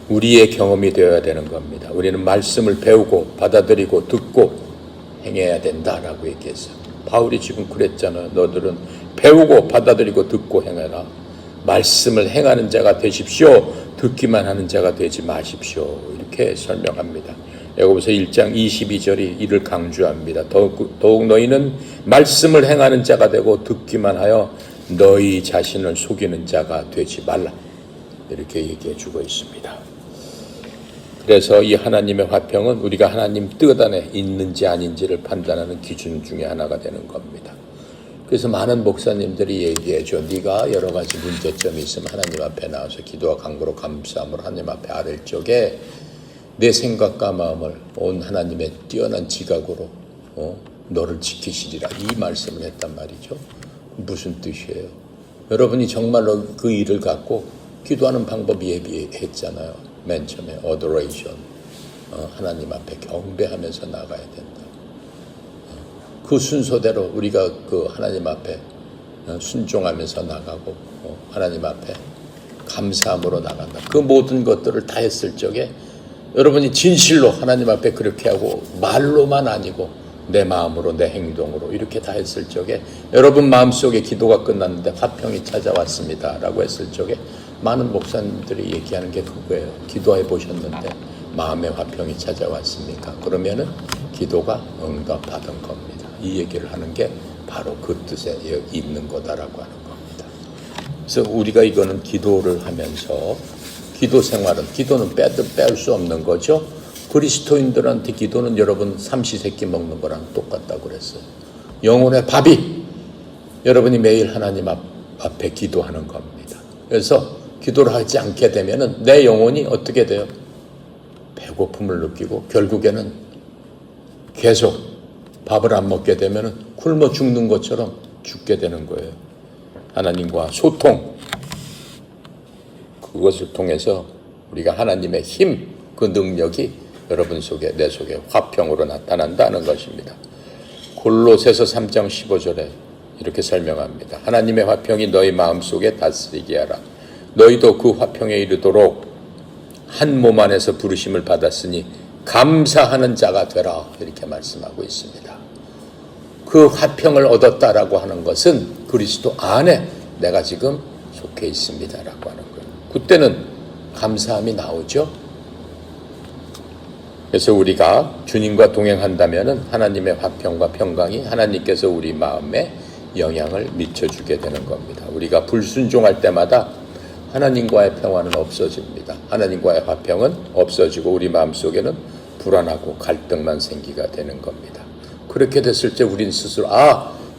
우리의 경험이 되어야 되는 겁니다. 우리는 말씀을 배우고 받아들이고 듣고 행해야 된다라고 얘기했어요. 바울이 지금 그랬잖아요. 너들은 배우고 받아들이고 듣고 행해라. 말씀을 행하는 자가 되십시오. 듣기만 하는 자가 되지 마십시오. 이렇게 설명합니다. 야고보서 1장 22절이 이를 강조합니다. 더욱 너희는 말씀을 행하는 자가 되고 듣기만 하여 너희 자신을 속이는 자가 되지 말라. 이렇게 얘기해 주고 있습니다. 그래서 이 하나님의 화평은 우리가 하나님 뜻 안에 있는지 아닌지를 판단하는 기준 중에 하나가 되는 겁니다. 그래서 많은 목사님들이 얘기해줘. 네가 여러 가지 문제점이 있으면 하나님 앞에 나와서 기도와 간구로 감사함으로 하나님 앞에 아랠 적에 내 생각과 마음을 온 하나님의 뛰어난 지각으로 너를 지키시리라. 이 말씀을 했단 말이죠. 무슨 뜻이에요? 여러분이 정말로 그 일을 갖고 기도하는 방법이 얘기했잖아요. 맨 처음에 adoration, 하나님 앞에 경배하면서 나가야 된다. 그 순서대로 우리가 그 하나님 앞에 순종하면서 나가고 하나님 앞에 감사함으로 나간다. 그 모든 것들을 다 했을 적에 여러분이 진실로 하나님 앞에 그렇게 하고 말로만 아니고 내 마음으로 내 행동으로 이렇게 다 했을 적에 여러분 마음속에 기도가 끝났는데 화평이 찾아왔습니다 라고 했을 적에 많은 목사님들이 얘기하는 게 그거예요. 기도해 보셨는데 마음의 화평이 찾아왔습니까? 그러면은 기도가 응답받은 겁니다. 이 얘기를 하는 게 바로 그 뜻에 있는 거다라고 하는 겁니다. 그래서 우리가 이거는 기도를 하면서 기도 생활은 기도는 뺄 수 없는 거죠. 그리스도인들한테 기도는 여러분 삼시세끼 먹는 거랑 똑같다고 그랬어요. 영혼의 밥이 여러분이 매일 하나님 앞에 기도하는 겁니다. 그래서 기도를 하지 않게 되면은 내 영혼이 어떻게 돼요? 배고픔을 느끼고 결국에는 계속 밥을 안 먹게 되면은 굶어 죽는 것처럼 죽게 되는 거예요. 하나님과 소통, 그것을 통해서 우리가 하나님의 힘, 그 능력이 여러분 속에 내 속에 화평으로 나타난다는 것입니다. 골로새서 3장 15절에 이렇게 설명합니다. 하나님의 화평이 너희 마음속에 다스리게 하라. 너희도 그 화평에 이르도록 한 몸 안에서 부르심을 받았으니 감사하는 자가 되라. 이렇게 말씀하고 있습니다. 그 화평을 얻었다라고 하는 것은 그리스도 안에 내가 지금 속해 있습니다라고 하는 거예요. 그때는 감사함이 나오죠. 그래서 우리가 주님과 동행한다면 하나님의 화평과 평강이 하나님께서 우리 마음에 영향을 미쳐주게 되는 겁니다. 우리가 불순종할 때마다 하나님과의 평화는 없어집니다. 하나님과의 화평은 없어지고 우리 마음속에는 불안하고 갈등만 생기게 되는 겁니다. 그렇게 됐을 때 우린 스스로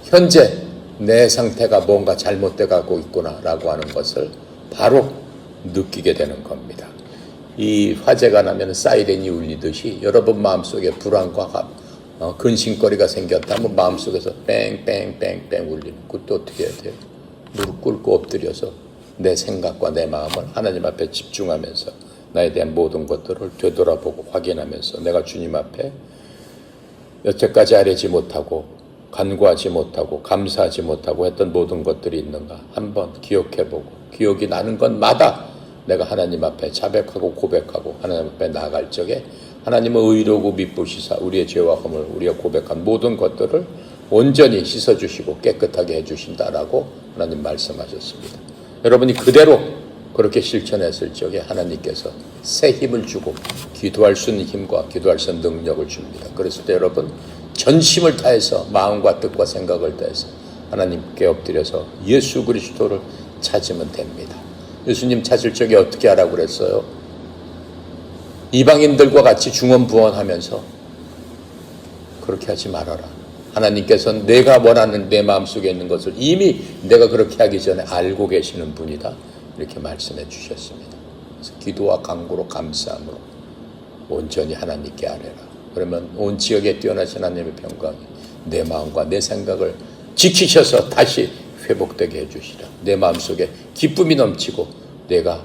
현재 내 상태가 뭔가 잘못돼 가고 있구나 라고 하는 것을 바로 느끼게 되는 겁니다. 이 화재가 나면 사이렌이 울리듯이 여러분 마음속에 불안과 근심거리가 생겼다면 마음속에서 뺑뺑뺑뺑 울리는 그것도 어떻게 해야 돼요? 무릎 꿇고 엎드려서 내 생각과 내 마음을 하나님 앞에 집중하면서 나에 대한 모든 것들을 되돌아보고 확인하면서 내가 주님 앞에 여태까지 아뢰지 못하고 간구하지 못하고 감사하지 못하고 했던 모든 것들이 있는가 한번 기억해보고 기억이 나는 것마다 내가 하나님 앞에 자백하고 고백하고 하나님 앞에 나아갈 적에 하나님은 의로고 미쁘시사 우리의 죄와 허물 우리가 고백한 모든 것들을 온전히 씻어주시고 깨끗하게 해주신다라고 하나님 말씀하셨습니다. 여러분이 그대로 그렇게 실천했을 적에 하나님께서 새 힘을 주고 기도할 수 있는 힘과 기도할 수 있는 능력을 줍니다. 그랬을 때 여러분 전심을 다해서 마음과 뜻과 생각을 다해서 하나님께 엎드려서 예수 그리스도를 찾으면 됩니다. 예수님 찾을 적에 어떻게 하라고 그랬어요? 이방인들과 같이 중언부언하면서 그렇게 하지 말아라. 하나님께서는 내가 원하는 내 마음속에 있는 것을 이미 내가 그렇게 하기 전에 알고 계시는 분이다. 이렇게 말씀해 주셨습니다. 그래서 기도와 간구로 감사함으로 온전히 하나님께 아뢰라. 그러면 온 지역에 뛰어나신 하나님의 평강이 내 마음과 내 생각을 지키셔서 다시 회복되게 해주시라. 내 마음속에 기쁨이 넘치고 내가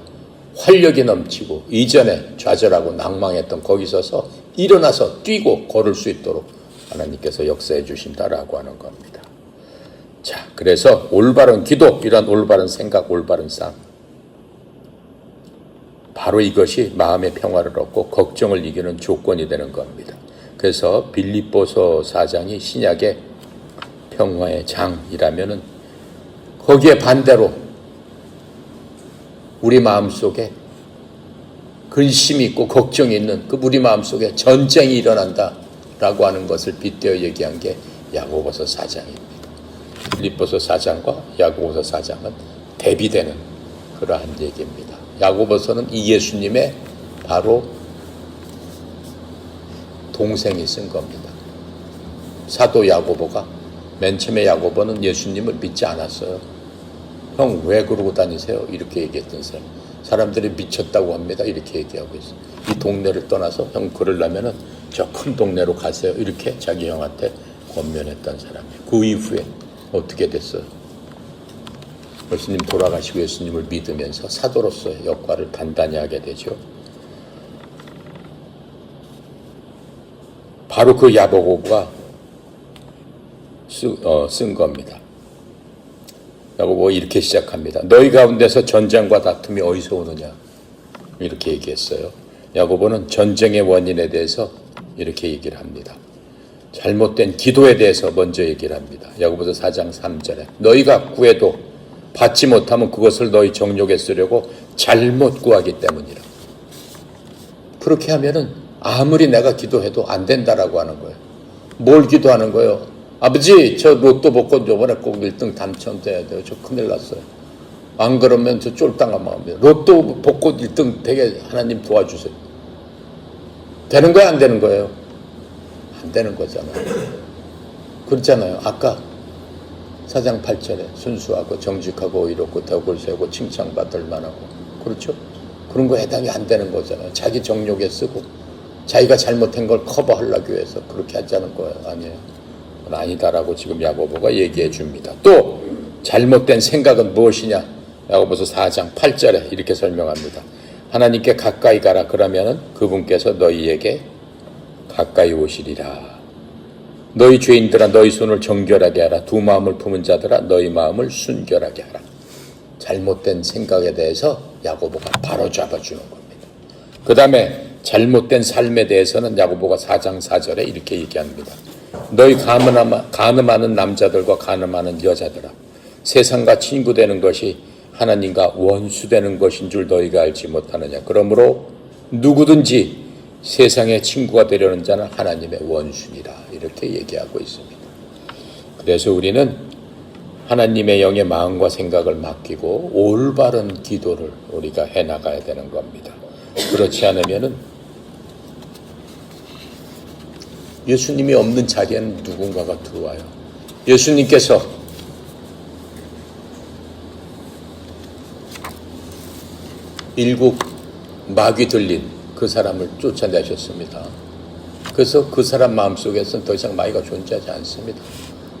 활력이 넘치고 이전에 좌절하고 낭망했던 거기 서서 일어나서 뛰고 걸을 수 있도록 하나님께서 역사해 주신다라고 하는 겁니다. 자, 그래서 올바른 기도, 이런 올바른 생각, 올바른 삶, 바로 이것이 마음의 평화를 얻고 걱정을 이기는 조건이 되는 겁니다. 그래서 빌립보서 4장이 신약의 평화의 장이라면은 거기에 반대로 우리 마음속에 근심이 있고 걱정이 있는 그 우리 마음속에 전쟁이 일어난다라고 하는 것을 빗대어 얘기한 게 야고보서 4장입니다. 빌립보서 4장과 야고보서 4장은 대비되는 그러한 얘기입니다. 야고보서는 이 예수님의 바로 동생이 쓴 겁니다. 사도 야고보가 맨 처음에 야고보는 예수님을 믿지 않았어요. 형 왜 그러고 다니세요? 이렇게 얘기했던 사람. 사람들이 미쳤다고 합니다. 이렇게 얘기하고 있어요. 이 동네를 떠나서 형 그러려면은 저 큰 동네로 가세요. 이렇게 자기 형한테 권면했던 사람이에요. 그 이후에 어떻게 됐어요? 예수님 돌아가시고 예수님을 믿으면서 사도로서의 역할을 단단히 하게 되죠. 바로 그 야고보가 쓴 겁니다. 야고보가 이렇게 시작합니다. 너희 가운데서 전쟁과 다툼이 어디서 오느냐? 이렇게 얘기했어요. 야고보는 전쟁의 원인에 대해서 이렇게 얘기를 합니다. 잘못된 기도에 대해서 먼저 얘기를 합니다. 야고보서 4장 3절에 너희가 구해도 받지 못하면 그것을 너희 정욕에 쓰려고 잘못 구하기 때문이라. 그렇게 하면은 아무리 내가 기도해도 안 된다라고 하는 거예요. 뭘 기도하는 거예요? 아버지, 저 로또 복권 저번에 꼭 1등 당첨돼야 돼요. 저 큰일 났어요. 안 그러면 저 쫄딱한 마음이에요. 로또 복권 1등 되게 하나님 도와주세요. 되는 거야, 안 되는 거예요? 안 되는 거잖아요. 그렇잖아요. 아까 4장 8절에 순수하고 정직하고 의롭고 덕을 세우고 칭찬받을 만하고, 그렇죠? 그런 거 해당이 안 되는 거잖아요. 자기 정욕에 쓰고 자기가 잘못한 걸 커버하려고 해서 그렇게 하자는 거예요. 아니에요. 그건 아니다라고 지금 야고보가 얘기해 줍니다. 또 잘못된 생각은 무엇이냐? 야고보서 4장 8절에 이렇게 설명합니다. 하나님께 가까이 가라. 그러면은 그분께서 너희에게 가까이 오시리라. 너희 죄인들아 너희 손을 정결하게 하라. 두 마음을 품은 자들아 너희 마음을 순결하게 하라. 잘못된 생각에 대해서 야고보가 바로 잡아주는 겁니다. 그 다음에 잘못된 삶에 대해서는 야고보가 4장 4절에 이렇게 얘기합니다. 너희 간음하는 남자들과 간음하는 여자들아 세상과 친구되는 것이 하나님과 원수되는 것인 줄 너희가 알지 못하느냐. 그러므로 누구든지 세상의 친구가 되려는 자는 하나님의 원수니라. 이렇게 얘기하고 있습니다. 그래서 우리는 하나님의 영의 마음과 생각을 맡기고 올바른 기도를 우리가 해나가야 되는 겁니다. 그렇지 않으면은 예수님이 없는 자리에는 누군가가 들어와요. 예수님께서 일곱 마귀 들린 그 사람을 쫓아내셨습니다. 그래서 그 사람 마음속에서는 더 이상 마귀가 존재하지 않습니다.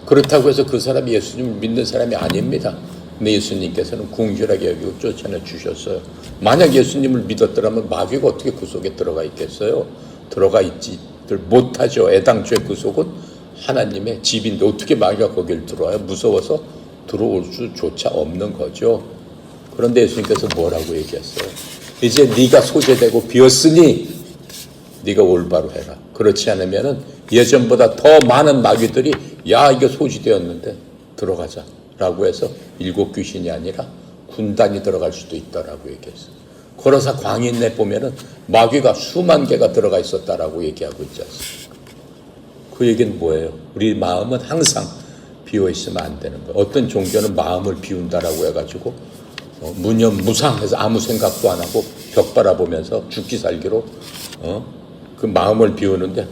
그렇다고 해서 그 사람이 예수님을 믿는 사람이 아닙니다. 근데 예수님께서는 궁휼하게 여기고 쫓아내 주셨어요. 만약 예수님을 믿었더라면 마귀가 어떻게 그 속에 들어가 있겠어요? 들어가 있지들 못하죠. 애당초에 그 속은 하나님의 집인데 어떻게 마귀가 거길 들어와요? 무서워서 들어올 수조차 없는 거죠. 그런데 예수님께서 뭐라고 얘기했어요? 이제 네가 소재되고 비었으니 네가 올바로 해라. 그렇지 않으면은 예전보다 더 많은 마귀들이 야 이거 소지되었는데 들어가자 라고 해서 일곱 귀신이 아니라 군단이 들어갈 수도 있다라고 얘기했어요. 고라사 광인에 보면은 마귀가 수만 개가 들어가 있었다라고 얘기하고 있지 않습니까? 그 얘기는 뭐예요? 우리 마음은 항상 비워 있으면 안 되는 거예요. 어떤 종교는 마음을 비운다라고 해가지고 무념무상해서 아무 생각도 안 하고 벽 바라보면서 죽기 살기로 그 마음을 비우는데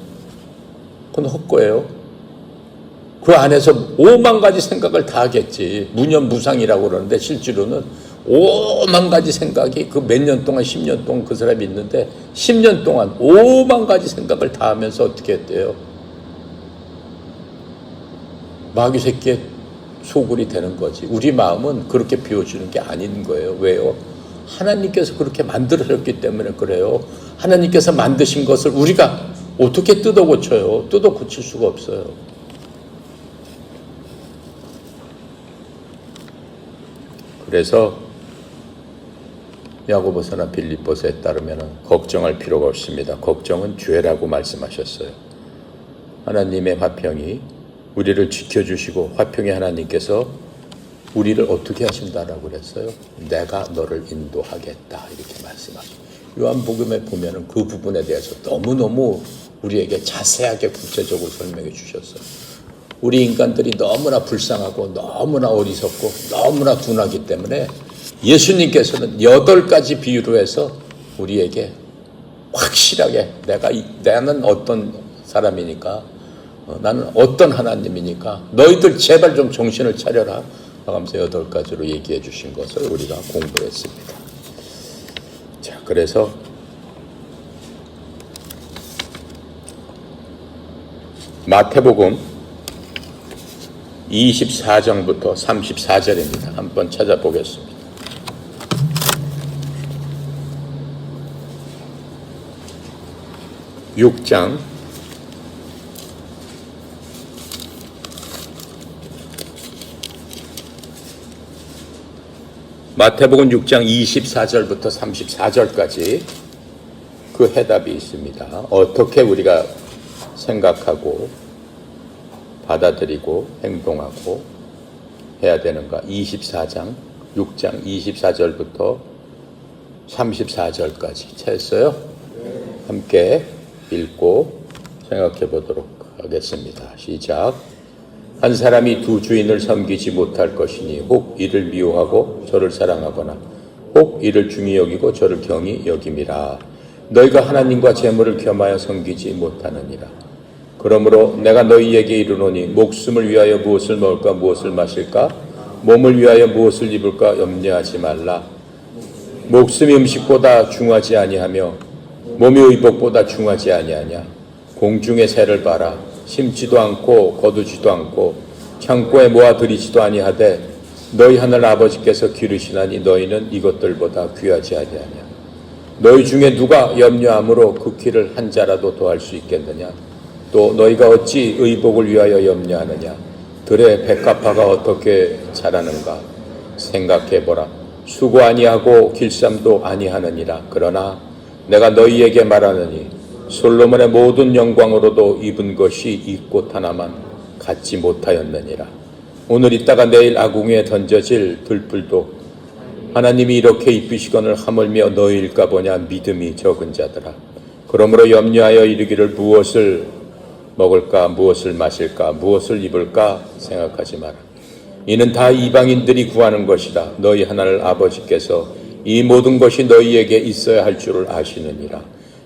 그건 헛거예요. 그 안에서 5만 가지 생각을 다 하겠지. 무념무상이라고 그러는데 실제로는 5만 가지 생각이 그 몇 년 동안 10년 동안 그 사람이 있는데 10년 동안 5만 가지 생각을 다 하면서 어떻게 했대요? 마귀 새끼의 소굴이 되는 거지. 우리 마음은 그렇게 비워주는 게 아닌 거예요. 왜요? 하나님께서 그렇게 만들어졌기 때문에 그래요. 하나님께서 만드신 것을 우리가 어떻게 뜯어 고쳐요? 뜯어 고칠 수가 없어요. 그래서 야고보서나 빌립보서에 따르면 걱정할 필요가 없습니다. 걱정은 죄라고 말씀하셨어요. 하나님의 화평이 우리를 지켜주시고 화평의 하나님께서 우리를 어떻게 하신다라고 그랬어요? 내가 너를 인도하겠다 이렇게 말씀하셨어요. 요한복음에 보면은 그 부분에 대해서 너무너무 우리에게 자세하게 구체적으로 설명해 주셨어요. 우리 인간들이 너무나 불쌍하고 너무나 어리석고 너무나 둔하기 때문에 예수님께서는 8가지 비유로 해서 우리에게 확실하게 나는 어떤 사람이니까 나는 어떤 하나님이니까 너희들 제발 좀 정신을 차려라 하면서 8가지로 얘기해 주신 것을 우리가 공부했습니다. 자, 그래서 마태복음 24장부터 34절입니다. 한번 찾아보겠습니다. 마태복음 6장 24절부터 34절까지 그 해답이 있습니다. 어떻게 우리가 생각하고 받아들이고 행동하고 해야 되는가. 24장 6장 24절부터 34절까지 찾았어요? 함께 읽고 생각해 보도록 하겠습니다. 시작. 한 사람이 두 주인을 섬기지 못할 것이니 혹 이를 미워하고 저를 사랑하거나 혹 이를 중히 여기고 저를 경히 여김이라. 너희가 하나님과 재물을 겸하여 섬기지 못하느니라. 그러므로 내가 너희에게 이르노니 목숨을 위하여 무엇을 먹을까 무엇을 마실까 몸을 위하여 무엇을 입을까 염려하지 말라. 목숨이 음식보다 중하지 아니하며 몸이 의복보다 중하지 아니하냐. 공중의 새를 봐라. 심지도 않고 거두지도 않고 창고에 모아들이지도 아니하되 너희 하늘 아버지께서 기르시나니 너희는 이것들보다 귀하지 아니하냐. 너희 중에 누가 염려함으로 그 키를 한 자라도 더할 수 있겠느냐. 또 너희가 어찌 의복을 위하여 염려하느냐. 들의 백합화가 어떻게 자라는가. 생각해보라. 수고 아니하고 길쌈도 아니하느니라. 그러나 내가 너희에게 말하느니 솔로몬의 모든 영광으로도 입은 것이 이 꽃 하나만 갖지 못하였느니라. 오늘 있다가 내일 아궁이에 던져질 들불도 하나님이 이렇게 입히시거늘 하물며 너희일까 보냐. 믿음이 적은 자들아. 그러므로 염려하여 이르기를 무엇을 먹을까 무엇을 마실까 무엇을 입을까 생각하지 마라. 이는 다 이방인들이 구하는 것이라. 너희 하나님 아버지께서 이 모든 것이 너희에게 있어야 할 줄을 아시느니라.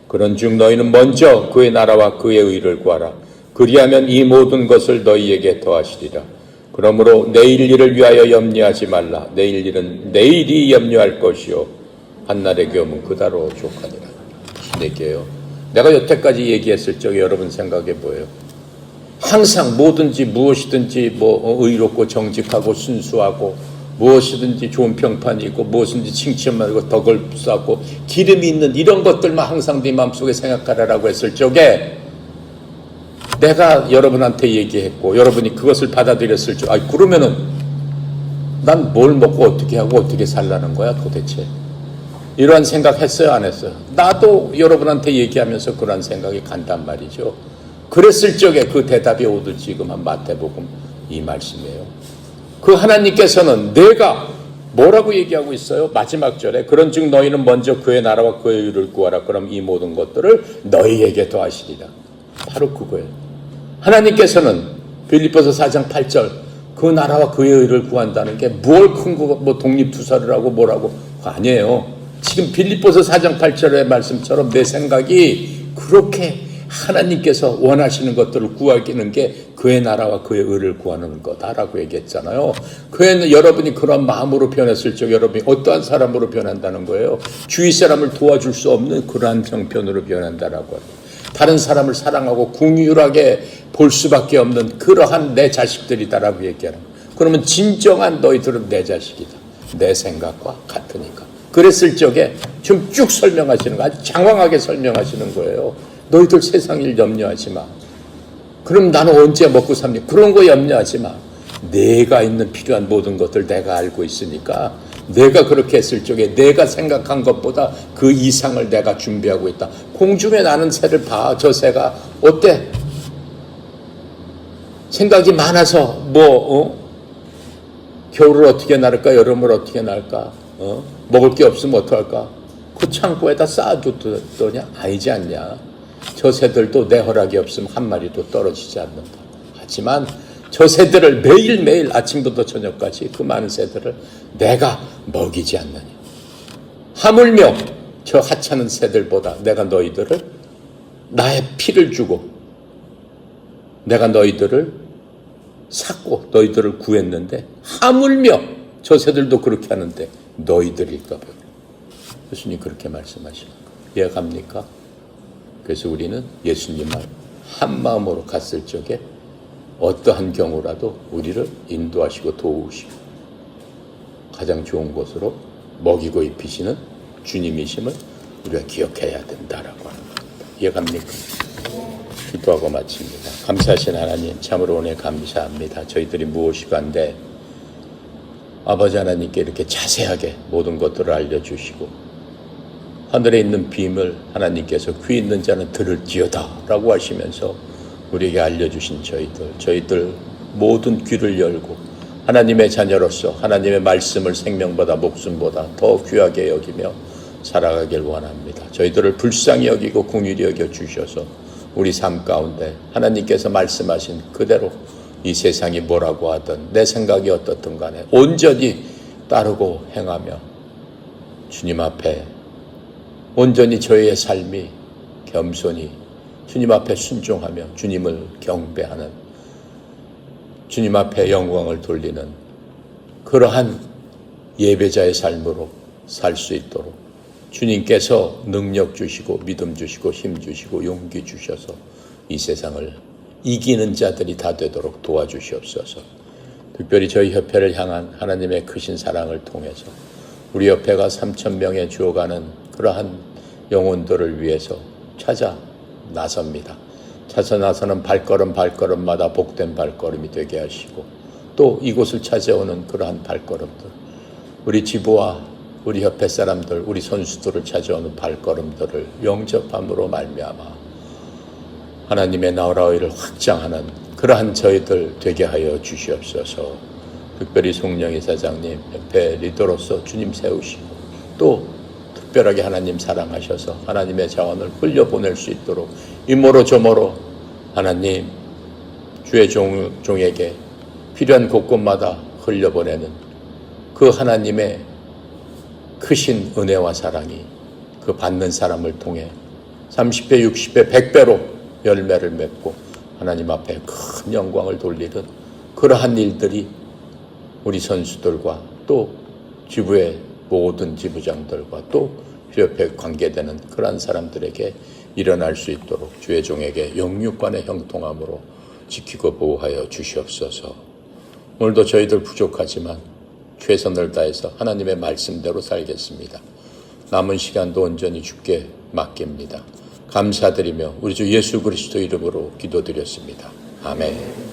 그런즉 너희는 먼저 그의 나라와 그의 의를 구하라. 그리하면 이 모든 것을 너희에게 더하시리라. 그러므로 내일 일을 위하여 염려하지 말라. 내일 일은 내일이 염려할 것이요 한날의 겸은 그다로 족하니라. 무슨 얘기예요? 내가 여태까지 얘기했을 적에 여러분 생각해 보여요. 항상 뭐든지 무엇이든지 의롭고 정직하고 순수하고 무엇이든지 좋은 평판이 있고 무엇이든지 칭찬하고 덕을 쌓고 기름이 있는 이런 것들만 항상 네 마음속에 생각하라라고 했을 적에 내가 여러분한테 얘기했고 여러분이 그것을 받아들였을 적 그러면은 난 뭘 먹고 어떻게 하고 어떻게 살라는 거야 도대체. 이러한 생각 했어요 안 했어요? 나도 여러분한테 얘기하면서 그런 생각이 간단 말이죠. 그랬을 적에 그 대답이 오늘 지금 한 마태복음 이 말씀이에요. 그 하나님께서는 내가 뭐라고 얘기하고 있어요? 마지막 절에 그런즉 너희는 먼저 그의 나라와 그의 의를 구하라. 그럼 이 모든 것들을 너희에게 더하시리라. 바로 그거예요. 하나님께서는 빌립보서 4장 8절 그 나라와 그의 의를 구한다는 게 뭘 큰 거 뭐 독립투사를 하고 뭐라고 그거 아니에요. 지금 빌립보서 4장 8절의 말씀처럼 내 생각이 그렇게 하나님께서 원하시는 것들을 구하기는 게 그의 나라와 그의 의를 구하는 거다라고 얘기했잖아요. 여러분이 그런 마음으로 변했을 적 여러분이 어떠한 사람으로 변한다는 거예요? 주위 사람을 도와줄 수 없는 그러한 형편으로 변한다라고 해요. 다른 사람을 사랑하고 궁휼하게 볼 수밖에 없는 그러한 내 자식들이다라고 얘기하는 거예요. 그러면 진정한 너희들은 내 자식이다. 내 생각과 같으니까. 그랬을 적에 좀 쭉 설명하시는 거, 아주 장황하게 설명하시는 거예요. 너희들 세상 일 염려하지 마. 그럼 나는 언제 먹고 삽니까? 그런 거 염려하지 마. 내가 있는 필요한 모든 것들 내가 알고 있으니까 내가 그렇게 했을 적에 내가 생각한 것보다 그 이상을 내가 준비하고 있다. 공중에 나는 새를 봐. 저 새가 어때? 생각이 많아서 겨울을 어떻게 날까? 여름을 어떻게 날까? 먹을 게 없으면 어떡할까? 그 창고에다 쌓아두더냐? 아니지 않냐? 저 새들도 내 허락이 없으면 한 마리도 떨어지지 않는다. 하지만 저 새들을 매일매일 아침부터 저녁까지 그 많은 새들을 내가 먹이지 않느냐. 하물며 저 하찮은 새들보다 내가 너희들을 나의 피를 주고 내가 너희들을 샀고 너희들을 구했는데 하물며 저 새들도 그렇게 하는데 너희들일까 봐. 예수님 그렇게 말씀하시는 거예요. 이해갑니까? 그래서 우리는 예수님만 한 마음으로 갔을 적에 어떠한 경우라도 우리를 인도하시고 도우시고 가장 좋은 곳으로 먹이고 입히시는 주님이심을 우리가 기억해야 된다라고 하는 겁니다. 이해갑니까? 기도하고 마칩니다. 감사하신 하나님 참으로 오늘 감사합니다. 저희들이 무엇이간데 아버지 하나님께 이렇게 자세하게 모든 것들을 알려주시고 하늘에 있는 빔을 하나님께서 귀 있는 자는 들을지어다 라고 하시면서 우리에게 알려주신 저희들 모든 귀를 열고 하나님의 자녀로서 하나님의 말씀을 생명보다 목숨보다 더 귀하게 여기며 살아가길 원합니다. 저희들을 불쌍히 여기고 긍휼히 여겨 주셔서 우리 삶 가운데 하나님께서 말씀하신 그대로 이 세상이 뭐라고 하든 내 생각이 어떻든 간에 온전히 따르고 행하며 주님 앞에 온전히 저희의 삶이 겸손히 주님 앞에 순종하며 주님을 경배하는 주님 앞에 영광을 돌리는 그러한 예배자의 삶으로 살 수 있도록 주님께서 능력 주시고 믿음 주시고 힘 주시고 용기 주셔서 이 세상을 이기는 자들이 다 되도록 도와주시옵소서. 특별히 저희 협회를 향한 하나님의 크신 사랑을 통해서 우리 협회가 3,000명에 주어가는 그러한 영혼들을 위해서 찾아 나섭니다. 찾아 나서는 발걸음마다 복된 발걸음이 되게 하시고 또 이곳을 찾아오는 그러한 발걸음들 우리 지부와 우리 협회 사람들 우리 선수들을 찾아오는 발걸음들을 영접함으로 말미암아 하나님의 나라의 확장하는 그러한 저희들 되게 하여 주시옵소서. 특별히 송영희 사장님 협회 리더로서 주님 세우시고 또 특별하게 하나님 사랑하셔서 하나님의 자원을 흘려보낼 수 있도록 이모로 저모로 하나님 주의 종에게 필요한 곳곳마다 흘려보내는 그 하나님의 크신 은혜와 사랑이 그 받는 사람을 통해 30배, 60배, 100배로 열매를 맺고 하나님 앞에 큰 영광을 돌리는 그러한 일들이 우리 선수들과 또 지부의 모든 지부장들과 또 협회에 관계되는 그러한 사람들에게 일어날 수 있도록 주의 종에게 영육간의 형통함으로 지키고 보호하여 주시옵소서. 오늘도 저희들 부족하지만 최선을 다해서 하나님의 말씀대로 살겠습니다. 남은 시간도 온전히 주께 맡깁니다. 감사드리며 우리 주 예수 그리스도 이름으로 기도드렸습니다. 아멘.